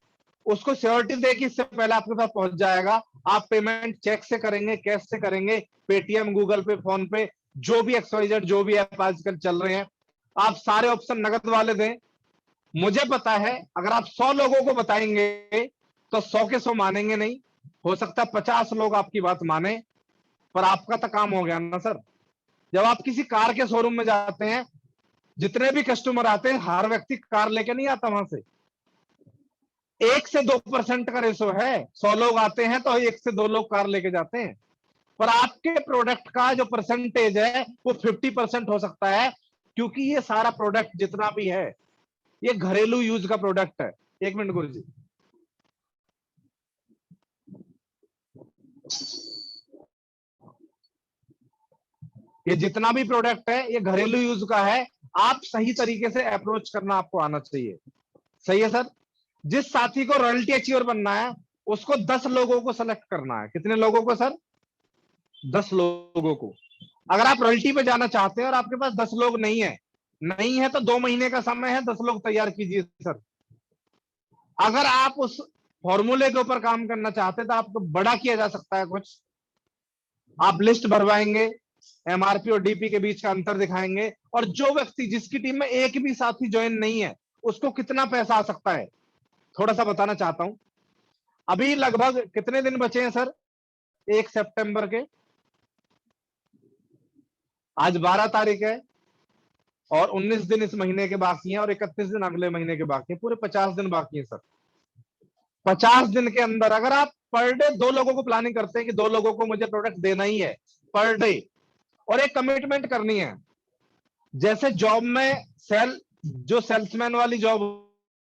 उसको श्योरिटी दे कि इससे पहले आपके पास पहुंच जाएगा। आप पेमेंट चेक से करेंगे, कैश से करेंगे, पेटीएम, गूगल पे, फोन पे, जो भी XYZ जो भी ऐप आजकल चल रहे हैं, आप सारे ऑप्शन नगद वाले दें। मुझे पता है अगर आप 100 लोगों को बताएंगे तो 100 के 100 मानेंगे नहीं, हो सकता है 50 लोग आपकी बात माने, पर आपका तो काम हो गया ना सर। जब आप किसी कार के शोरूम में जाते हैं, जितने भी कस्टमर आते हैं, हर व्यक्ति कार लेके नहीं आता वहां से, 1 से 2% का रेशो है। 100 लोग आते हैं तो 1 से 2 लोग कार लेके जाते हैं, पर आपके प्रोडक्ट का जो परसेंटेज है वो 50% हो सकता है, क्योंकि ये सारा प्रोडक्ट जितना भी है ये घरेलू यूज का प्रोडक्ट है। 1 मिनट गुरु जी। ये जितना भी प्रोडक्ट है ये घरेलू यूज का है। आप सही तरीके से अप्रोच करना आपको आना चाहिए, सही है सर। जिस साथी को रॉयल्टी अचीवर बनना है उसको 10 लोगों को सेलेक्ट करना है। कितने लोगों को सर? 10 लोगों को। अगर आप रॉयल्टी पे जाना चाहते हैं और आपके पास 10 लोग नहीं है तो 2 महीने का समय है, 10 लोग तैयार कीजिए सर। अगर आप उस फॉर्मूले के ऊपर काम करना चाहते हैं तो आपको बड़ा किया जा सकता है कुछ। आप लिस्ट भरवाएंगे, एमआरपी और डीपी के बीच का अंतर दिखाएंगे, और जो व्यक्ति जिसकी टीम में एक भी साथी ज्वाइन नहीं है उसको कितना पैसा आ सकता है थोड़ा सा बताना चाहता हूं। अभी लगभग कितने दिन बचे हैं सर? 1 सितंबर के, आज 12 तारीख है, और 19 दिन इस महीने के बाकी हैं, और 31 दिन अगले महीने के बाकी हैं। पूरे 50 दिन बाकी हैं सर। 50 दिन के अंदर अगर आप पर डे 2 लोगों को प्लानिंग करते हैं कि 2 लोगों को मुझे प्रोडक्ट देना ही है पर डे, और एक कमिटमेंट करनी है। जैसे जॉब में जो सेल्समैन वाली जॉब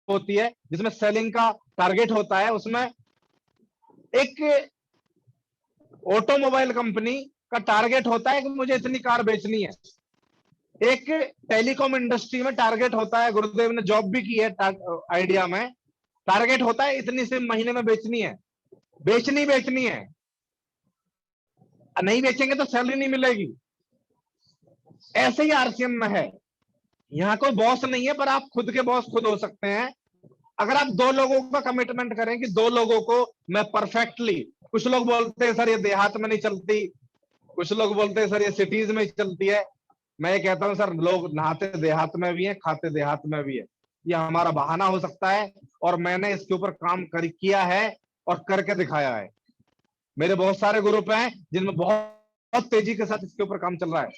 होती है जिसमें सेलिंग का टारगेट होता है, उसमें एक ऑटोमोबाइल कंपनी का टारगेट होता है कि मुझे इतनी कार बेचनी है। एक टेलीकॉम इंडस्ट्री में टारगेट होता है, गुरुदेव ने जॉब भी की है आइडिया में, टारगेट होता है इतनी सिम महीने में बेचनी है, बेचनी है। नहीं बेचेंगे तो सैलरी नहीं मिलेगी। ऐसे ही आरसीएम में है, यहाँ कोई बॉस नहीं है, पर आप खुद के बॉस खुद हो सकते हैं। अगर आप 2 लोगों का कमिटमेंट करें कि 2 लोगों को मैं परफेक्टली, कुछ लोग बोलते हैं सर ये देहात में नहीं चलती, कुछ लोग बोलते हैं सर ये सिटीज में चलती है। मैं ये कहता हूं सर, लोग नहाते देहात में भी है, खाते देहात में भी है। ये हमारा बहाना हो सकता है, और मैंने इसके ऊपर काम किया है और करके दिखाया है। मेरे बहुत सारे ग्रुप हैं जिनमें बहुत तेजी के साथ इसके ऊपर काम चल रहा है।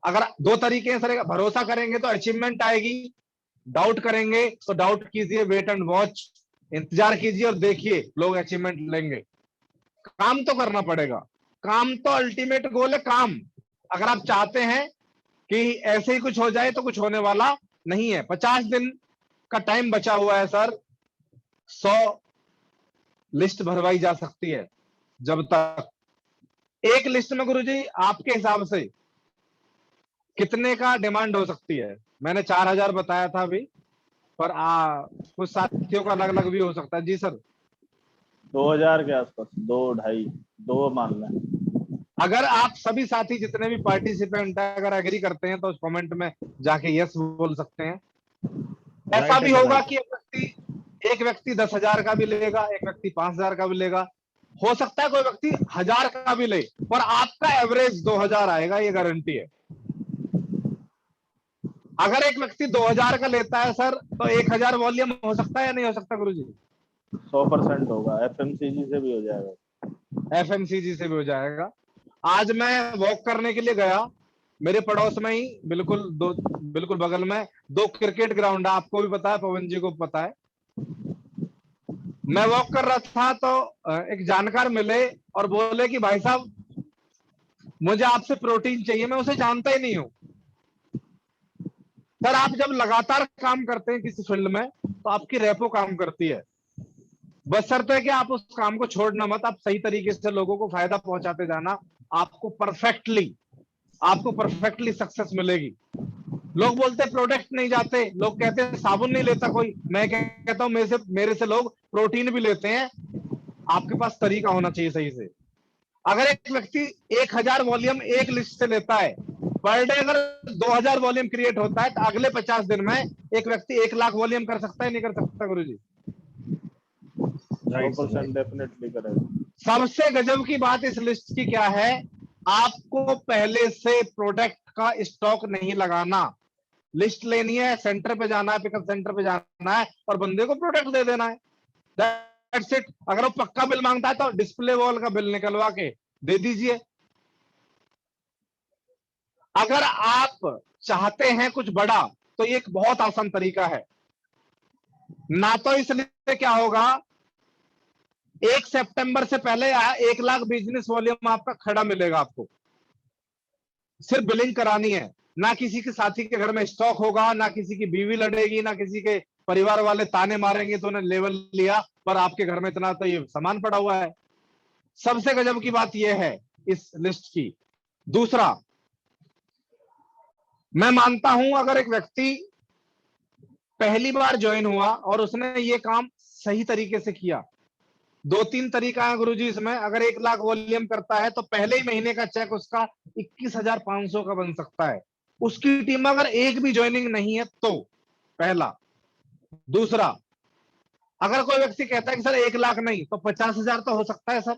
अगर 2 तरीके हैं सर, भरोसा करेंगे तो अचीवमेंट आएगी, डाउट करेंगे तो डाउट कीजिए, वेट एंड वॉच, इंतजार कीजिए और देखिए लोग अचीवमेंट लेंगे। काम तो करना पड़ेगा, काम तो अल्टीमेट गोल है, काम। अगर आप चाहते हैं कि ऐसे ही कुछ हो जाए तो कुछ होने वाला नहीं है। 50 दिन का टाइम बचा हुआ है सर, 100 लिस्ट भरवाई जा सकती है। जब तक एक लिस्ट में गुरुजी आपके हिसाब से कितने का डिमांड हो सकती है? मैंने 4000 बताया था अभी, पर कुछ साथियों का अलग अलग भी हो सकता है। जी सर, 2000 के आसपास, 2 मान लें। अगर आप सभी साथी जितने भी पार्टिसिपेंट है अगर एग्री करते हैं तो उस कमेंट में जाके यस बोल सकते हैं। ऐसा भी होगा कि एक व्यक्ति 10,000 का भी लेगा, एक व्यक्ति 5,000 का भी लेगा, हो सकता है कोई व्यक्ति 1000 का भी ले, पर आपका एवरेज 2000 आएगा, ये गारंटी है। अगर एक व्यक्ति 2000 का लेता है सर, तो 1000 वॉल्यूम हो सकता है या नहीं हो सकता गुरुजी? 100% होगा, एफएमसीजी से भी हो जाएगा। एफएमसीजी से भी हो जाएगा। आज मैं वॉक करने के लिए गया, मेरे पड़ोस में ही बिल्कुल बगल में 2 क्रिकेट ग्राउंड है, आपको भी पता है, पवन जी को पता है। मैं वॉक कर रहा था तो एक जानकार मिले और बोले कि भाई साहब मुझे आपसे प्रोटीन चाहिए। मैं उसे जानता ही नहीं हूं। सर, आप जब लगातार काम करते हैं किसी फील्ड में तो आपकी रेपो काम करती है, बशर्ते है कि आप उस काम को छोड़ना मत, आप सही तरीके से लोगों को फायदा पहुंचाते जाना, आपको परफेक्टली सक्सेस मिलेगी। लोग बोलते हैं प्रोडक्ट नहीं जाते, लोग कहते हैं साबुन नहीं लेता कोई, मैं कहता हूं मेरे से लोग प्रोटीन भी लेते हैं। आपके पास तरीका होना चाहिए सही से। अगर एक व्यक्ति 1000 वॉल्यूम एक लिस्ट से लेता है, पर डे अगर 2000 वॉल्यूम क्रिएट होता है, तो अगले 50 दिन में एक व्यक्ति 1 लाख वॉल्यूम कर सकता है, नहीं कर सकता गुरुजी? 100% डेफिनेटली करेगा। सबसे गजब की बात इस लिस्ट की क्या है, आपको पहले से प्रोडक्ट का स्टॉक नहीं लगाना। लिस्ट लेनी है, सेंटर पे जाना है, पिकअप सेंटर पे जाना है और बंदे को प्रोडक्ट दे देना है, दैट्स इट। अगर वो पक्का बिल मांगता है तो डिस्प्ले वॉल का बिल निकलवा के दे दीजिए। अगर आप चाहते हैं कुछ बड़ा तो ये एक बहुत आसान तरीका है। ना तो इसलिए क्या होगा, 1 सितंबर से पहले 1 लाख बिजनेस वॉल्यूम आपका खड़ा मिलेगा। आपको सिर्फ बिलिंग करानी है, ना किसी के साथी के घर में स्टॉक होगा, ना किसी की बीवी लड़ेगी, ना किसी के परिवार वाले ताने मारेंगे तो उन्हें लेवल लिया पर आपके घर में इतना तो ये सामान पड़ा हुआ है। सबसे गजब की बात यह है इस लिस्ट की। दूसरा, मैं मानता हूं अगर एक व्यक्ति पहली बार ज्वाइन हुआ और उसने ये काम सही तरीके से किया, 2-3 तरीका है गुरुजी इसमें। अगर 1 लाख वॉल्यूम करता है तो पहले ही महीने का चेक उसका 21,500 का बन सकता है। उसकी टीम में अगर एक भी ज्वाइनिंग नहीं है तो, पहला। दूसरा, अगर कोई व्यक्ति कहता है कि सर 1 लाख नहीं तो 50,000 तो हो सकता है सर।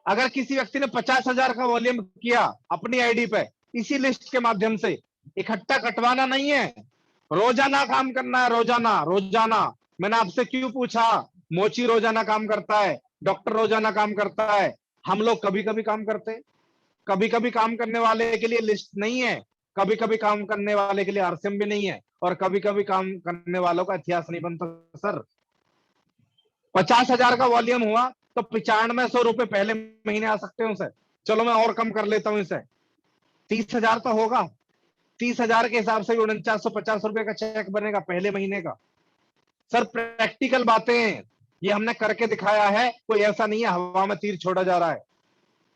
अगर किसी व्यक्ति ने 50,000 का वॉल्यूम किया अपनी आईडी पे, इसी लिस्ट के माध्यम से, इकट्ठा कटवाना नहीं है, रोजाना काम करना है, रोजाना। मैंने आपसे क्यों पूछा, मोची रोजाना काम करता है, डॉक्टर रोजाना काम करता है, हम लोग कभी कभी काम करते हैं। कभी कभी काम करने वाले के लिए लिस्ट नहीं है, कभी कभी काम करने वाले के लिए आरसीएम भी नहीं है, और कभी कभी काम करने वालों का इतिहास नहीं बनता सर। 50,000 का वॉल्यूम हुआ तो 9500 रुपए पहले महीने आ सकते हैं उसे। चलो मैं और कम कर लेता हूं इसे, 30,000 तो होगा। 30,000 के हिसाब से 4950 रुपए का चेक बनेगा पहले महीने का। सर प्रैक्टिकल बातें हैं, ये हमने करके दिखाया है, कोई ऐसा नहीं है हवा में तीर छोड़ा जा रहा है।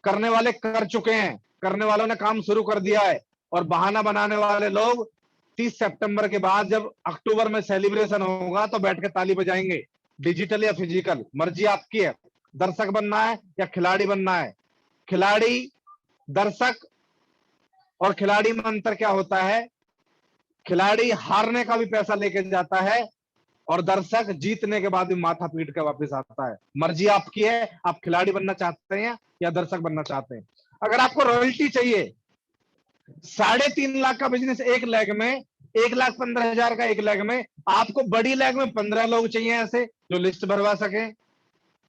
करने वाले कर चुके हैं, करने वालों ने काम शुरू कर दिया है। और बहाना बनाने वाले लोग 30 सितंबर के बाद जब अक्टूबर में सेलिब्रेशन होगा तो बैठ के ताली बजाएंगे। डिजिटल या फिजिकल मर्जी आपकी है, दर्शक बनना है या खिलाड़ी बनना है। खिलाड़ी, दर्शक और खिलाड़ी में अंतर क्या होता है? खिलाड़ी हारने का भी पैसा लेके जाता है और दर्शक जीतने के बाद भी माथा पीट कर वापस आता है। मर्जी आपकी है, आप खिलाड़ी बनना चाहते हैं या दर्शक बनना चाहते हैं। अगर आपको रॉयल्टी चाहिए, 3.5 लाख का बिजनेस एक लेग में, 1,15,000 का एक लेग में, आपको बड़ी लेग में 15 लोग चाहिए ऐसे जो लिस्ट भरवा सके,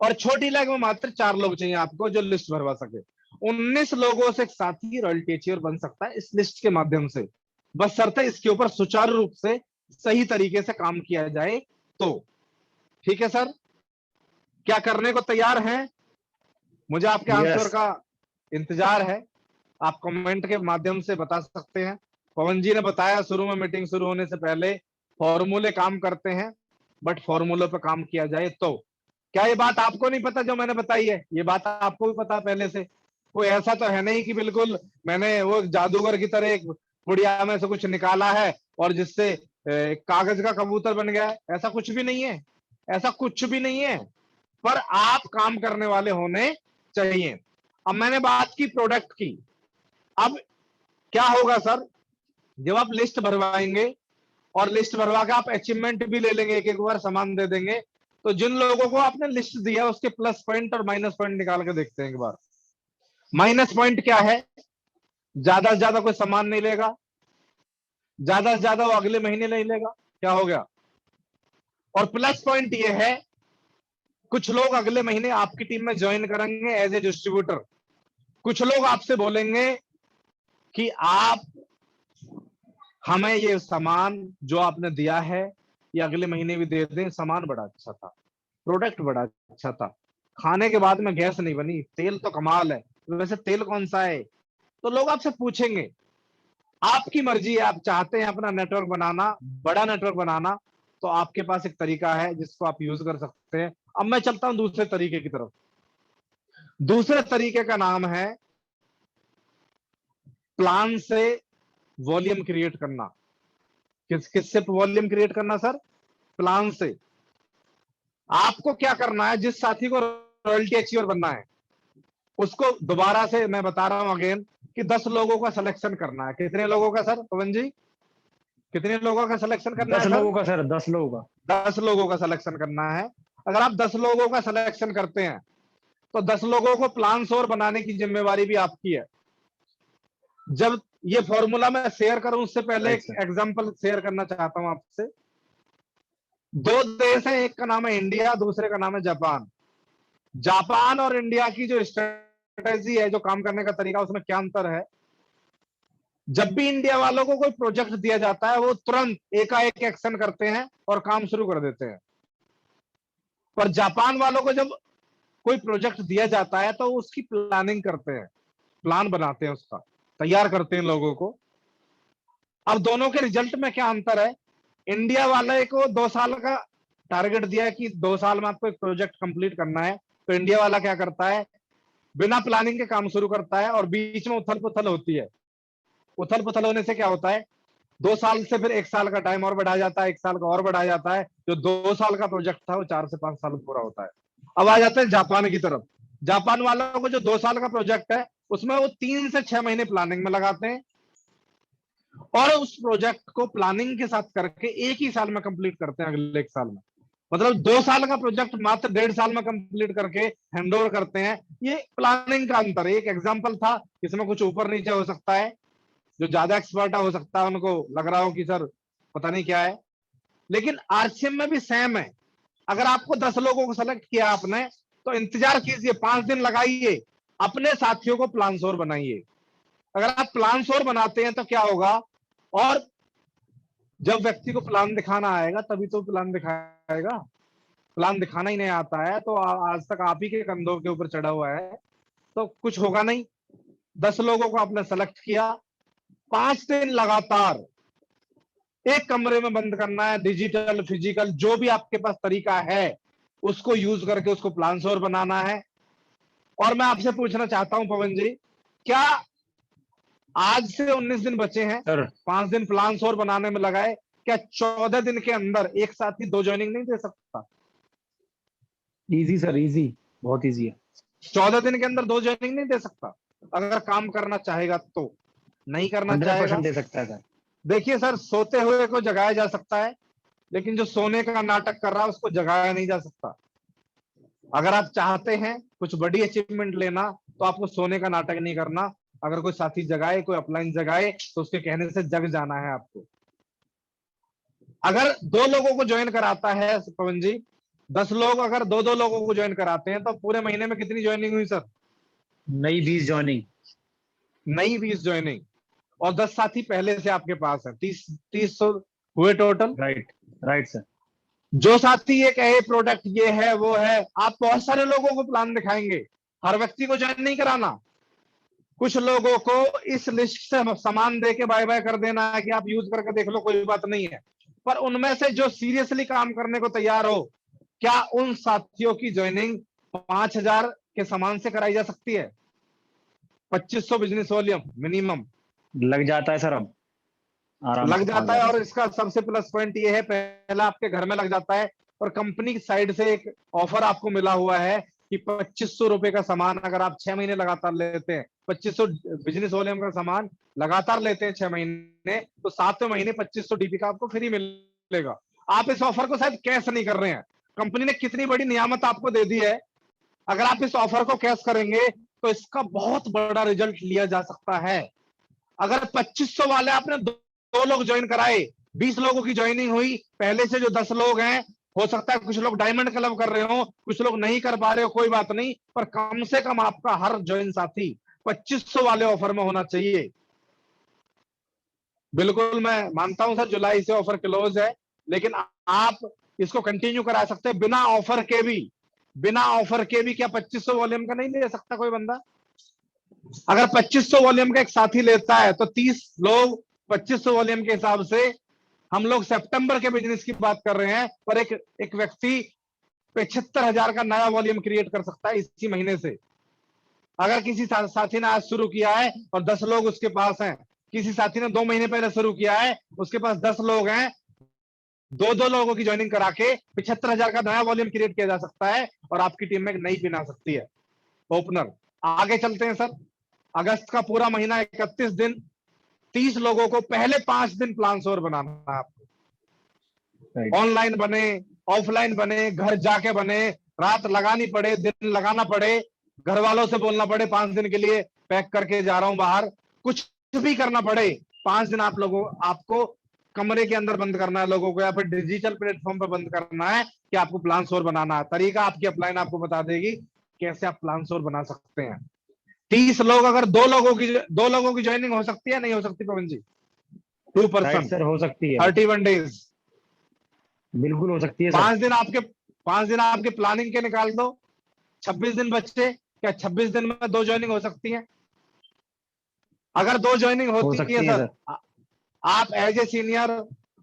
और छोटी लेग में मात्र 4 लोग चाहिए आपको जो लिस्ट भरवा सके। 19 लोगों से एक साथी रॉयल्टी अचीवर बन सकता है इस लिस्ट के माध्यम से, बस शर्त है इसके ऊपर सुचारू रूप से सही तरीके से काम किया जाए तो। ठीक है सर, क्या करने को तैयार हैं? मुझे आपके आंसर का इंतजार है, आप कमेंट के माध्यम से बता सकते हैं। पवन जी ने बताया शुरू में, मीटिंग शुरू होने से पहले, फॉर्मूले काम करते हैं, बट फॉर्मूले पर काम किया जाए तो। क्या ये बात आपको नहीं पता जो मैंने बताई है? ये बात आपको भी पता पहले से। कोई ऐसा तो है नहीं कि बिल्कुल मैंने वो जादूगर की तरह एक गुड़िया में से कुछ निकाला है और जिससे कागज का कबूतर बन गया है। ऐसा कुछ भी नहीं है, ऐसा कुछ भी नहीं है, पर आप काम करने वाले होने चाहिए। अब मैंने बात की प्रोडक्ट की, अब क्या होगा सर, जब आप लिस्ट भरवाएंगे और लिस्ट भरवा के आप अचीवमेंट भी ले लेंगे, एक एक बार सामान दे देंगे, तो जिन लोगों को आपने लिस्ट दिया उसके प्लस पॉइंट और माइनस पॉइंट निकाल के देखते हैं एक बार। माइनस पॉइंट क्या है? ज्यादा से ज्यादा कोई सामान नहीं लेगा, ज्यादा से ज्यादा वो अगले महीने नहीं लेगा, क्या हो गया? और प्लस पॉइंट ये है, कुछ लोग अगले महीने आपकी टीम में ज्वाइन करेंगे एज ए डिस्ट्रीब्यूटर। कुछ लोग आपसे बोलेंगे कि आप हमें ये सामान जो आपने दिया है ये अगले महीने भी दे दें, सामान बड़ा अच्छा था, प्रोडक्ट बड़ा अच्छा था, खाने के बाद में गैस नहीं बनी, तेल तो कमाल है, वैसे तेल कौन सा है? तो लोग आपसे पूछेंगे। आपकी मर्जी है, आप चाहते हैं अपना नेटवर्क बनाना, बड़ा नेटवर्क बनाना, तो आपके पास एक तरीका है जिसको आप यूज कर सकते हैं। अब मैं चलता हूं दूसरे तरीके की तरफ। दूसरे तरीके का नाम है प्लान से वॉल्यूम क्रिएट करना। किससे वॉल्यूम क्रिएट करना सर? प्लान से। आपको क्या करना है, जिस साथी को रॉयल्टी अचीवर बनना है उसको दोबारा से मैं बता रहा हूं अगेन कि 10 लोगों का सिलेक्शन करना है। कितने लोगों का सर पवन जी? कितने लोगों का सिलेक्शन करना है? 10 लोगों का सर, 10 लोगों का। 10 लोगों का सिलेक्शन करना है। अगर आप 10 लोगों का सिलेक्शन करते हैं तो 10 लोगों को प्लान और बनाने की जिम्मेवारी भी आपकी है। जब ये फॉर्मूला मैं शेयर करूं उससे पहले एक एग्जांपल शेयर करना चाहता हूं आपसे। 2 देश हैं, एक का नाम है इंडिया, दूसरे का नाम है जापान। जापान और इंडिया की जो स्ट्रेटेजी है, जो काम करने का तरीका, उसमें क्या अंतर है? जब भी इंडिया वालों को कोई प्रोजेक्ट दिया जाता है वो तुरंत एकाएक एक्शन करते हैं और काम शुरू कर देते हैं। पर जापान वालों को जब कोई प्रोजेक्ट दिया जाता है तो उसकी प्लानिंग करते हैं, प्लान बनाते हैं, उसका तैयार करते हैं लोगों को। अब दोनों के रिजल्ट में क्या अंतर है? इंडिया वाले को 2 साल का टारगेट दिया है कि 2 साल में आपको एक प्रोजेक्ट कंप्लीट करना है, तो इंडिया वाला क्या करता है? बिना प्लानिंग के काम शुरू करता है और बीच में उथल पुथल होती है। उथल पुथल होने से क्या होता है? 2 साल से फिर 1 साल का टाइम और बढ़ाया जाता है, 1 साल का और बढ़ाया जाता है। जो 2 साल का प्रोजेक्ट था वो 4 से 5 साल में पूरा होता है। अब आ जाते हैं जापान की तरफ। जापान वालों को जो 2 साल का प्रोजेक्ट है उसमें वो 3 से 6 महीने प्लानिंग में लगाते हैं और उस प्रोजेक्ट को प्लानिंग के साथ करके 1 ही साल में कंप्लीट करते हैं, अगले 1 साल में। मतलब 2 साल का प्रोजेक्ट मात्र 1.5 साल में कंप्लीट करके हैंडओवर करते हैं। ये प्लानिंग का अंतर है। एक एग्जांपल था, इसमें कुछ ऊपर नीचे हो सकता है, जो ज्यादा एक्सपर्ट हो सकता है उनको लग रहा हो कि सर पता नहीं क्या है, लेकिन आरसीएम में भी सेम है। अगर आपको 10 लोगों को सेलेक्ट किया आपने तो इंतजार कीजिए, 5 दिन लगाइए, अपने साथियों को प्लानसोर बनाइए। अगर आप प्लानसोर बनाते हैं तो क्या होगा? और जब व्यक्ति को प्लान दिखाना आएगा तभी तो प्लान दिखाएगा। प्लान दिखाना ही नहीं आता है तो आज तक आप ही के कंधों के ऊपर चढ़ा हुआ है, तो कुछ होगा नहीं। 10 लोगों को आपने सेलेक्ट किया, 5 दिन लगातार एक कमरे में बंद करना है, डिजिटल फिजिकल जो भी आपके पास तरीका है उसको यूज करके उसको प्लान श्योर बनाना है। और मैं आपसे पूछना चाहता हूं पवन जी, क्या आज से 19 दिन बचे हैं, सर 5 दिन प्लान श्योर बनाने में लगाए, क्या 14 दिन के अंदर एक साथ ही 2 ज्वाइनिंग नहीं दे सकता? इजी सर, इजी, बहुत इजी है। 14 दिन के अंदर 2 ज्वाइनिंग नहीं दे सकता अगर काम करना चाहेगा तो? नहीं करना 100% चाहेगा? दे सकता है सर। देखिए सर, सोते हुए को जगाया जा सकता है, लेकिन जो सोने का नाटक कर रहा है उसको जगाया नहीं जा सकता। अगर आप चाहते हैं कुछ बड़ी अचीवमेंट लेना तो आपको सोने का नाटक नहीं करना। अगर कोई साथी जगाए, कोई अपलाइन जगाए तो उसके कहने से जग जाना है आपको। अगर 2 लोगों को ज्वाइन कराता है पवन जी, 10 लोग अगर 2-2 लोगों को ज्वाइन कराते हैं तो पूरे महीने में कितनी ज्वाइनिंग हुई सर? नई 20 ज्वाइनिंग। नई 20 ज्वाइनिंग। और 10 साथी पहले से आपके पास है, 30 हुए टोटल। Right, right sir. जो साथी ये कहे प्रोडक्ट ये है वो है, आप बहुत सारे लोगों को प्लान दिखाएंगे, हर व्यक्ति को ज्वाइन नहीं कराना। कुछ लोगों को इस लिस्ट से सामान दे के बाय बाय कर देना है कि आप यूज करके देख लो, कोई बात नहीं है। पर उनमें से जो सीरियसली काम करने को तैयार हो, क्या उन साथियों की ज्वाइनिंग 5000 के सामान से कराई जा सकती है? 2500 बिजनेस वॉल्यूम मिनिमम लग जाता है सर, अब आराम लग से जाता है। 5000। और इसका सबसे प्लस पॉइंट ये है, पहला आपके घर में लग जाता है, और कंपनी की साइड से एक ऑफर आपको मिला हुआ है कि 2500 रुपए का सामान अगर आप 6 महीने लगातार लेते हैं, 2500 बिजनेस वॉल्यूम का सामान लगातार लेते हैं 6 महीने, तो 7वें महीने 2500 डीपी का आपको फ्री मिलेगा। आप इस ऑफर को शायद कैश नहीं कर रहे हैं। कंपनी ने कितनी बड़ी नियामत आपको दे दी है, अगर आप इस ऑफर को कैश करेंगे तो इसका बहुत बड़ा रिजल्ट लिया जा सकता है। अगर 2500 वाले आपने 2 लोग ज्वाइन कराए, 20 लोगों की ज्वाइनिंग हुई, पहले से जो 10 लोग हैं, हो सकता है कुछ लोग डायमंड क्लब कर रहे हो, कुछ लोग नहीं कर पा रहे हो, कोई बात नहीं, पर कम से कम आपका हर ज्वाइन साथी 2500 वाले ऑफर में होना चाहिए। बिल्कुल मैं मानता हूं सर, जुलाई से ऑफर क्लोज है, लेकिन आप इसको कंटिन्यू करा सकते हैं बिना ऑफर के भी। बिना ऑफर के भी क्या 2500 वॉल्यूम का नहीं ले सकता कोई बंदा? अगर 2500 वॉल्यूम का एक साथी लेता है तो 30 लोग 2500 वॉल्यूम के हिसाब से, हम लोग सितंबर के बिजनेस की बात कर रहे हैं, पर एक व्यक्ति 75,000 का नया वॉल्यूम क्रिएट कर सकता है इसी महीने से। अगर किसी साथी ने आज शुरू किया है और 10 लोग उसके पास हैं, किसी साथी ने 2 महीने पहले शुरू किया है, उसके पास 10 लोग हैं, 2-2 लोगों की ज्वाइनिंग करा के 75,000 का नया वॉल्यूम क्रिएट किया जा सकता है, और आपकी टीम में एक नई पिन आ सकती है ओपनर। आगे चलते हैं सर। अगस्त का पूरा महीना 31 दिन, 30 लोगों को पहले 5 दिन प्लान श्योर बनाना है आपको। ऑनलाइन बने, ऑफलाइन बने, घर जाके बने, रात लगानी पड़े, दिन लगाना पड़े, घर वालों से बोलना पड़े 5 दिन के लिए पैक करके जा रहा हूं बाहर, कुछ भी करना पड़े, 5 दिन आपको कमरे के अंदर बंद करना है लोगों को, या फिर डिजिटल प्लेटफॉर्म पर बंद करना है कि आपको प्लान श्योर बनाना है। तरीका आपकी अपलाइन आपको बता देगी कैसे आप प्लान श्योर बना सकते हैं। 30 लोग, अगर 2 लोगों की ज्वाइनिंग हो सकती है, नहीं हो सकती पवन जी? 2% सर हो सकती है, 31 डेज, बिल्कुल हो सकती है सर। 5 दिन आपके प्लानिंग के निकाल दो, 26 दिन बच्चे, क्या 26 दिन में 2 ज्वाइनिंग हो सकती है? अगर 2 ज्वाइनिंग हो होती सकती है है सर, आप एज ए सीनियर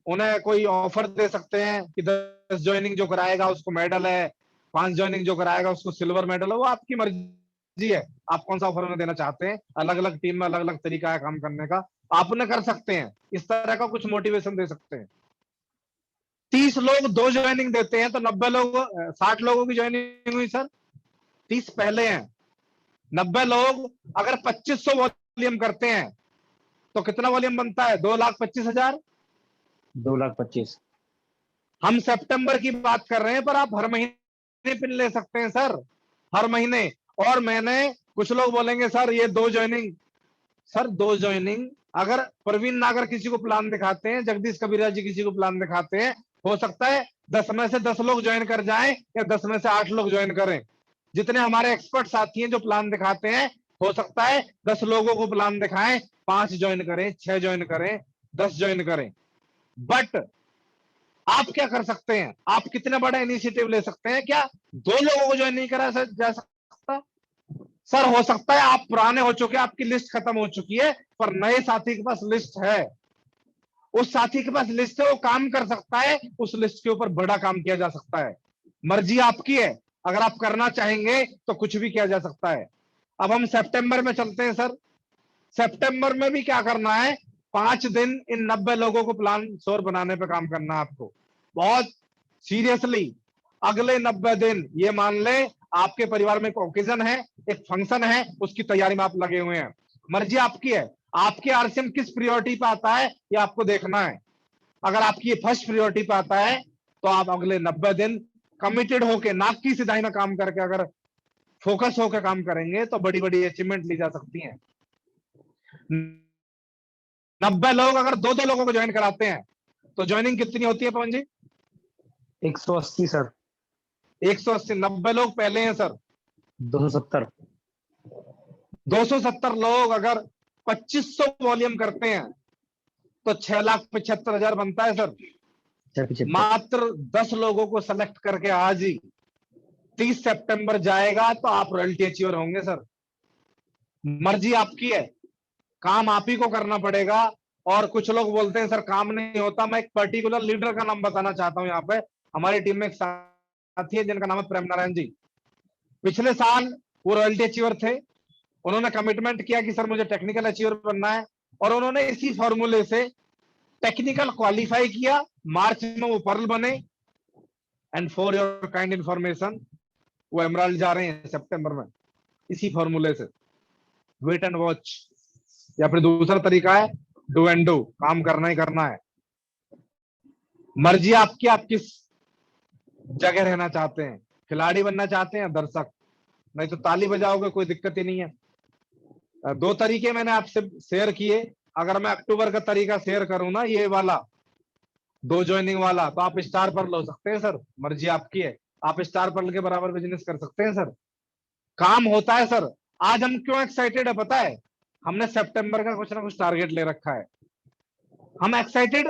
उन्हें कोई ऑफर दे सकते हैं कि 10 ज्वाइनिंग जो कराएगा उसको मेडल है, 5 ज्वाइनिंग जो कराएगा उसको सिल्वर मेडल है, वो आपकी मर्जी है, आप कौन सा ऑफर उन्हें देना चाहते हैं। अलग अलग टीम में अलग अलग तरीका है काम करने का, आप उन्हें कर सकते हैं, इस तरह का कुछ मोटिवेशन दे सकते हैं। 30 लोग 2 ज्वाइनिंग देते हैं तो 60 लोगों की ज्वाइनिंग हुई सर, 30 पहले हैं, 90 लोग अगर 2500 वॉल्यूम करते हैं तो कितना वॉल्यूम बनता है? 2,25,000। 2,25,000। हम सितंबर की बात कर रहे हैं, पर आप हर महीने पिन ले सकते हैं सर, हर महीने। और मैंने, कुछ लोग बोलेंगे सर ये 2 ज्वाइनिंग, सर 2 ज्वाइनिंग अगर प्रवीण नागर किसी को प्लान दिखाते हैं, जगदीश कबीरा जी किसी को प्लान दिखाते हैं, हो सकता है 10 में से 10 लोग ज्वाइन कर जाएं या 10 में से 8 लोग ज्वाइन करें। जितने हमारे एक्सपर्ट साथी हैं जो प्लान दिखाते हैं, हो सकता है 10 लोगों को प्लान दिखाएं, 5 ज्वाइन करें, 6 ज्वाइन करें, 10 ज्वाइन करें, बट आप क्या कर सकते हैं, आप कितने बड़ा इनिशिएटिव ले सकते हैं? क्या 2 लोगों को ज्वाइन नहीं करा जा सकता? सर हो सकता है आप पुराने हो चुके हैं, आपकी लिस्ट खत्म हो चुकी है, पर नए साथी के पास लिस्ट है, उस साथी के पास लिस्ट है, वो काम कर सकता है, उस लिस्ट के ऊपर बड़ा काम किया जा सकता है। मर्जी आपकी है, अगर आप करना चाहेंगे तो कुछ भी किया जा सकता है। अब हम सितंबर में चलते हैं सर। सितंबर में भी क्या करना है, 5 दिन इन 90 लोगों को प्लान श्योर बनाने पे काम करना है आपको, बहुत सीरियसली। अगले 90 दिन ये मान ले आपके परिवार में एक ओकेजन है, एक फंक्शन है, उसकी तैयारी में आप लगे हुए हैं। मर्जी आपकी है, आपके आरसीएम किस प्रायोरिटी पे आता है ये आपको देखना है। अगर आपकी ये फर्स्ट प्रायोरिटी पे आता है तो आप अगले 90 दिन कमिटेड होके, नाक की सिधाई में काम करके अगर फोकस होकर काम करेंगे तो बड़ी बड़ी अचीवमेंट ली जा सकती हैं। 90 लोग अगर 2-2 लोगों को ज्वाइन कराते हैं तो ज्वाइनिंग कितनी होती है पवन जी? 180 सर। 180, 90 लोग पहले हैं सर, 270। 270 लोग अगर 2500 वॉल्यूम करते हैं तो 6,75,000 बनता है सर। 75। मात्र 10 लोगों को सेलेक्ट करके आज ही 30 सितंबर जाएगा तो आप रॉयल्टी अचीवर होंगे सर। मर्जी आपकी है, काम आप ही को करना पड़ेगा। और कुछ लोग बोलते हैं सर काम नहीं होता, मैं एक पर्टिकुलर लीडर का नाम बताना चाहता हूं। यहाँ पे हमारी टीम में एक साथी है जिनका नाम है प्रेम नारायण जी। पिछले साल वो रॉयल्टी अचीवर थे, उन्होंने कमिटमेंट किया कि सर मुझे टेक्निकल अचीवर बनना है, और उन्होंने इसी फॉर्मूले से टेक्निकल क्वालिफाई किया। मार्च में वो पर्ल बने, and for your kind information वो एमराल्ड जा रहे हैं सितंबर में, इसी फॉर्मूले से। वेट एंड वॉच, या फिर दूसरा तरीका है डू एंड डू, काम करना ही करना है। मर्जी आपकी, आप किस जगह रहना चाहते हैं, खिलाड़ी बनना चाहते हैं, दर्शक, नहीं तो ताली बजाओगे कोई दिक्कत ही नहीं है। 2 तरीके मैंने आपसे शेयर किए, अगर मैं अक्टूबर का तरीका शेयर करूं ना, ये वाला 2 ज्वाइनिंग वाला, तो आप स्टार पर लो सकते हैं सर। मर्जी आपकी है, आप स्टार पर के बराबर बिजनेस कर सकते हैं सर। काम होता है सर। आज हम क्यों एक्साइटेड है पता है? हमने सितंबर का कुछ ना कुछ टारगेट ले रखा है। हम एक्साइटेड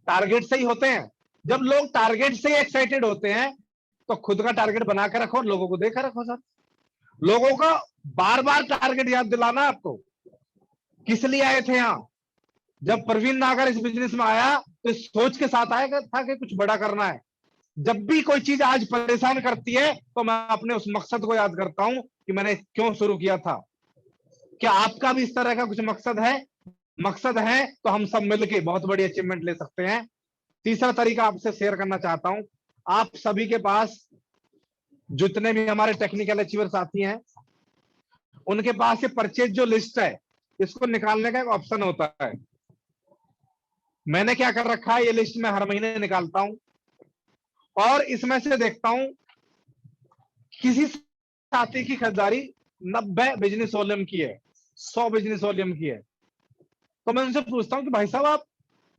टारगेट से ही होते हैं। जब लोग टारगेट से ही एक्साइटेड होते हैं तो खुद का टारगेट बना के रखो, लोगों को देखा रखो सर। लोगों का बार बार टारगेट याद दिलाना आपको, किस लिए आए थे यहां। जब प्रवीण नागर इस बिजनेस में आया तो इस सोच के साथ आया था कि कुछ बड़ा करना है। जब भी कोई चीज आज परेशान करती है तो मैं अपने उस मकसद को याद करता हूं कि मैंने क्यों शुरू किया था। क्या आपका भी इस तरह का कुछ मकसद है? मकसद है तो हम सब मिलके बहुत बड़ी अचीवमेंट ले सकते हैं। तीसरा तरीका आपसे शेयर करना चाहता हूं, आप सभी के पास जितने भी हमारे टेक्निकल अचीवर साथी हैं, उनके पास ये परचेज जो लिस्ट है, इसको निकालने का एक ऑप्शन होता है। मैंने क्या कर रखा है, ये लिस्ट मैं हर महीने निकालता हूं और इसमें से देखता हूं किसी साथी की खरीदारी 90 बिजनेस वॉल्यूम की है, 100 बिजनेस वॉल्यूम की है, तो मैं उनसे पूछता हूं कि भाई साहब आप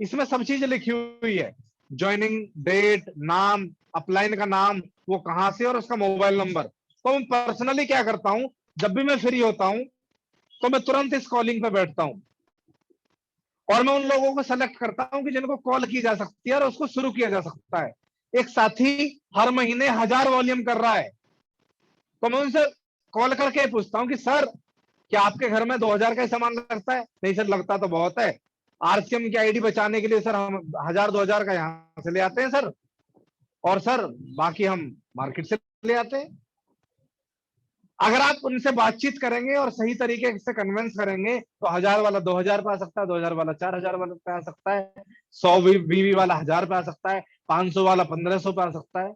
इसमें सब चीजें लिखी हुई है, ज्वाइनिंग डेट, नाम, अपलाइन का नाम, वो कहां से, और उसका मोबाइल नंबर। तो मैं पर्सनली क्या करता हूं, जब भी मैं फ्री होता हूं तो मैं तुरंत इस कॉलिंग पे बैठता हूं और मैं उन लोगों को सेलेक्ट करता हूं कि जिनको कॉल की जा सकती है और उसको शुरू किया जा सकता है। एक साथी हर महीने 1000 वॉल्यूम कर रहा है, तो मैं उनसे कॉल करके पूछता हूं कि सर क्या आपके घर में 2000 का ही सामान लगता है? नहीं सर लगता तो बहुत है, आरसीएम की आईडी बचाने के लिए सर हम 1000-2000 का यहां से ले आते हैं सर, और सर बाकी हम मार्केट से ले आते हैं। अगर आप उनसे बातचीत करेंगे और सही तरीके से कन्विंस करेंगे तो 1000 वाला 2000 पे आ सकता है, 2000 वाला 4000 वाला पे आ सकता है, 100 बीवी वाला 1000 पे आ सकता है, 500 वाला 1500 पे आ सकता है।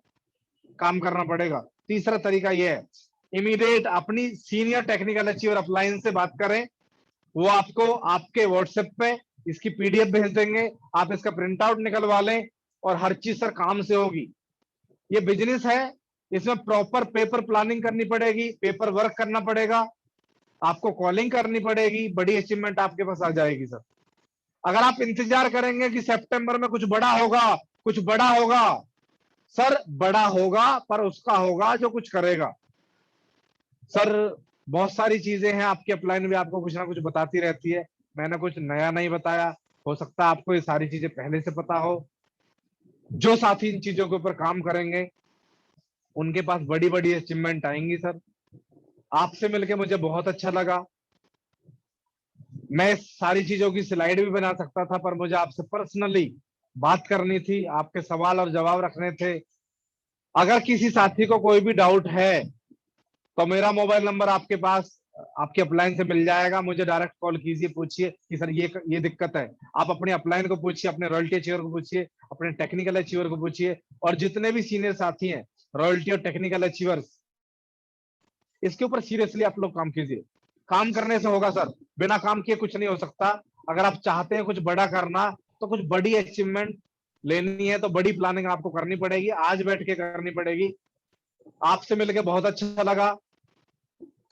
काम करना पड़ेगा। तीसरा तरीका यह है, इमीडिएट अपनी सीनियर टेक्निकल अचीवर अपलाइन से बात करें, वो आपको आपके व्हाट्सएप पे इसकी पीडीएफ भेज देंगे, आप इसका प्रिंट आउट निकलवा लें और हर चीज सर काम से होगी। ये बिजनेस है, इसमें प्रॉपर पेपर प्लानिंग करनी पड़ेगी, पेपर वर्क करना पड़ेगा, आपको कॉलिंग करनी पड़ेगी, बड़ी अचीवमेंट आपके पास आ जाएगी सर। अगर आप इंतजार करेंगे कि सितंबर में कुछ बड़ा होगा, कुछ बड़ा होगा, सर बड़ा होगा पर उसका होगा जो कुछ करेगा। सर बहुत सारी चीजें हैं, आपके अपलाइन भी आपको कुछ ना कुछ बताती रहती है, मैंने कुछ नया नहीं बताया, हो सकता है आपको ये सारी चीजें पहले से पता हो। जो साथी इन चीजों के ऊपर काम करेंगे उनके पास बड़ी बड़ी अचीवमेंट आएंगी सर। आपसे मिलके मुझे बहुत अच्छा लगा। मैं सारी चीजों की स्लाइड भी बना सकता था, पर मुझे आपसे पर्सनली बात करनी थी, आपके सवाल और जवाब रखने थे। अगर किसी साथी को कोई भी डाउट है तो मेरा मोबाइल नंबर आपके पास आपके अपलाइन से मिल जाएगा। मुझे डायरेक्ट कॉल कीजिए, पूछिए कि सर ये दिक्कत है। आप अपने अपलाइन को पूछिए, अपने रॉयल्टी अचीवर को पूछिए, अपने टेक्निकल अचीवर को पूछिए, और जितने भी सीनियर साथी हैं रॉयल्टी और टेक्निकल अचीवर्स, इसके ऊपर सीरियसली आप लोग काम कीजिए। काम करने से होगा सर, बिना काम किए कुछ नहीं हो सकता। अगर आप चाहते हैं कुछ बड़ा करना तो कुछ बड़ी अचीवमेंट लेनी है तो बड़ी प्लानिंग आपको करनी पड़ेगी, आज बैठ के करनी पड़ेगी। आपसे मिलकर बहुत अच्छा लगा।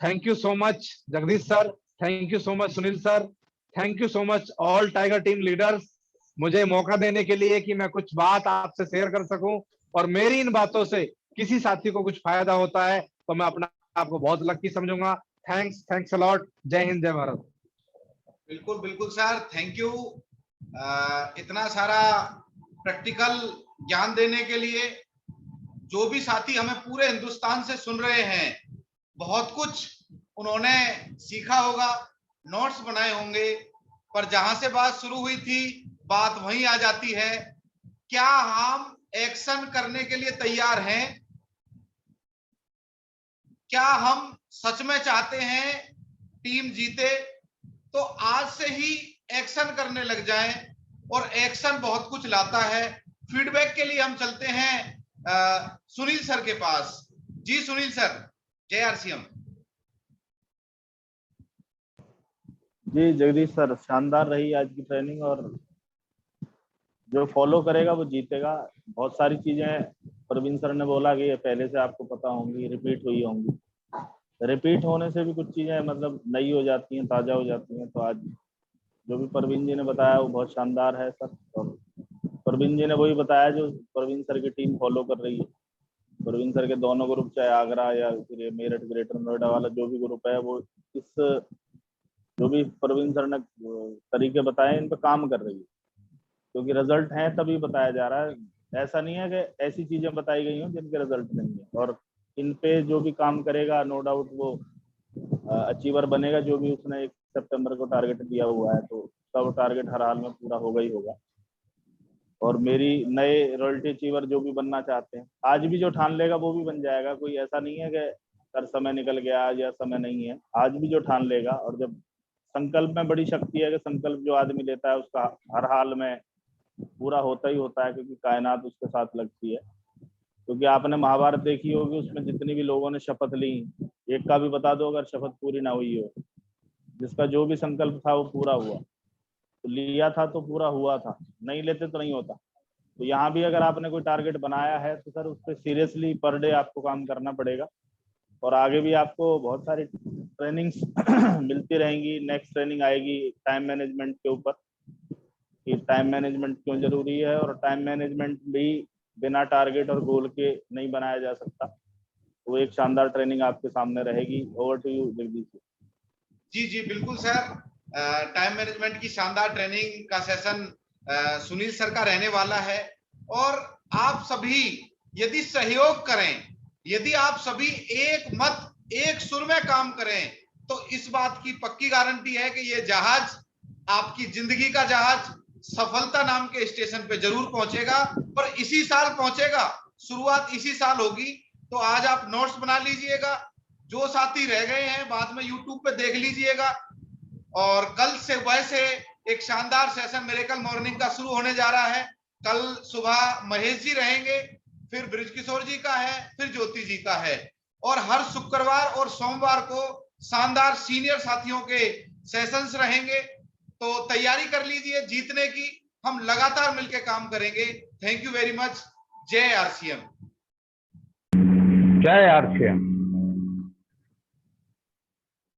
Thank you so much Jagdish sir, thank you so much Sunil sir, thank you so much all tiger team leaders, मुझे मौका देने के लिए कि मैं कुछ बात आपसे शेयर कर सकूं, और मेरी इन बातों से किसी साथी को कुछ फायदा होता है तो मैं अपना आपको बहुत लकी समझूंगा। Thanks a lot. जय हिंद, जय भारत। बिल्कुल बिल्कुल सर, थैंक यू इतना सारा प्रैक्टिकल ज्ञान देने के लिए। जो भी साथी हमें पूरे हिंदुस्तान से सुन रहे हैं, बहुत कुछ उन्होंने सीखा होगा, नोट्स बनाए होंगे, पर जहां से बात शुरू हुई थी बात वहीं आ जाती है, क्या हम एक्शन करने के लिए तैयार हैं? क्या हम सच में चाहते हैं टीम जीते? तो आज से ही एक्शन करने लग जाएं, और एक्शन बहुत कुछ लाता है। फीडबैक के लिए हम चलते हैं सुनील सर के पास। जी सुनील सर, जय आरसीएम। जी जगदीश सर, शानदार रही आज की ट्रेनिंग, और जो फॉलो करेगा वो जीतेगा। बहुत सारी चीजें प्रवीण सर ने बोला कि ये पहले से आपको पता होंगी, रिपीट हुई होंगी। रिपीट होने से भी कुछ चीजें मतलब नई हो जाती हैं, ताजा हो जाती हैं। तो आज जो भी प्रवीण जी ने बताया वो बहुत शानदार है सर, और प्रवीण जी ने वही बताया जो प्रवीण सर की टीम फॉलो कर रही है। प्रवीण सर के दोनों ग्रुप, चाहे आगरा या फिर ये मेरठ ग्रेटर नोएडा वाला जो भी ग्रुप है, वो इस जो भी प्रवीण सर ने तरीके बताए इन पे काम कर रही है, क्योंकि रिजल्ट है तभी बताया जा रहा है। ऐसा नहीं है कि ऐसी चीजें बताई गई हों जिनके रिजल्ट नहीं है, और इन पे जो भी काम करेगा नो डाउट वो अचीवर बनेगा। जो भी उसने 1 सितंबर को टारगेट दिया हुआ है तो उसका वो टारगेट हर हाल में पूरा होगा ही होगा। और मेरी नए रॉयल्टी अचीवर जो भी बनना चाहते हैं, आज भी जो ठान लेगा वो भी बन जाएगा। कोई ऐसा नहीं है कि सर समय निकल गया आज या समय नहीं है, आज भी जो ठान लेगा। और जब संकल्प में बड़ी शक्ति है कि संकल्प जो आदमी लेता है उसका हर हाल में पूरा होता ही होता है, क्योंकि कायनात उसके साथ लगती है। क्योंकि आपने महाभारत देखी होगी, उसमें जितनी भी लोगों ने शपथ ली, एक का भी बता दो अगर शपथ पूरी ना हुई हो, जिसका जो भी संकल्प था वो पूरा हुआ। तो लिया था तो पूरा हुआ था, नहीं लेते तो नहीं होता। तो यहाँ भी अगर आपने कोई टारगेट बनाया है तो सर उस पर सीरियसली पर डे आपको काम करना पड़ेगा। और आगे भी आपको बहुत सारी ट्रेनिंग्स मिलती रहेंगी। नेक्स्ट ट्रेनिंग आएगी टाइम मैनेजमेंट के ऊपर, कि टाइम मैनेजमेंट क्यों जरूरी है, और टाइम मैनेजमेंट भी बिना टारगेट और गोल के नहीं बनाया जा सकता। वो एक शानदार ट्रेनिंग आपके सामने रहेगी। Over to you Jagdish ji. जी बिल्कुल सर, टाइम मैनेजमेंट की शानदार ट्रेनिंग का सेशन सुनील सर का रहने वाला है। और आप सभी यदि सहयोग करें, यदि आप सभी एक मत एक सुर में काम करें, तो इस बात की पक्की गारंटी है कि ये जहाज, आपकी जिंदगी का जहाज, सफलता नाम के स्टेशन पे जरूर पहुंचेगा। पर इसी साल पहुंचेगा, शुरुआत इसी साल होगी। तो आज आप नोट्स बना लीजिएगा, जो साथी रह गए हैं बाद में यूट्यूब पे देख लीजिएगा। और कल से वैसे एक शानदार सेशन मिरेकल मॉर्निंग का शुरू होने जा रहा है। कल सुबह महेश जी रहेंगे, फिर ब्रिजकिशोर जी का है, फिर ज्योति जी का है। और हर शुक्रवार और सोमवार को शानदार सीनियर साथियों के सेशंस रहेंगे। तो तैयारी कर लीजिए जीतने की, हम लगातार मिलकर काम करेंगे। Thank you very much. जय आरसीएम। जय आरसीएम।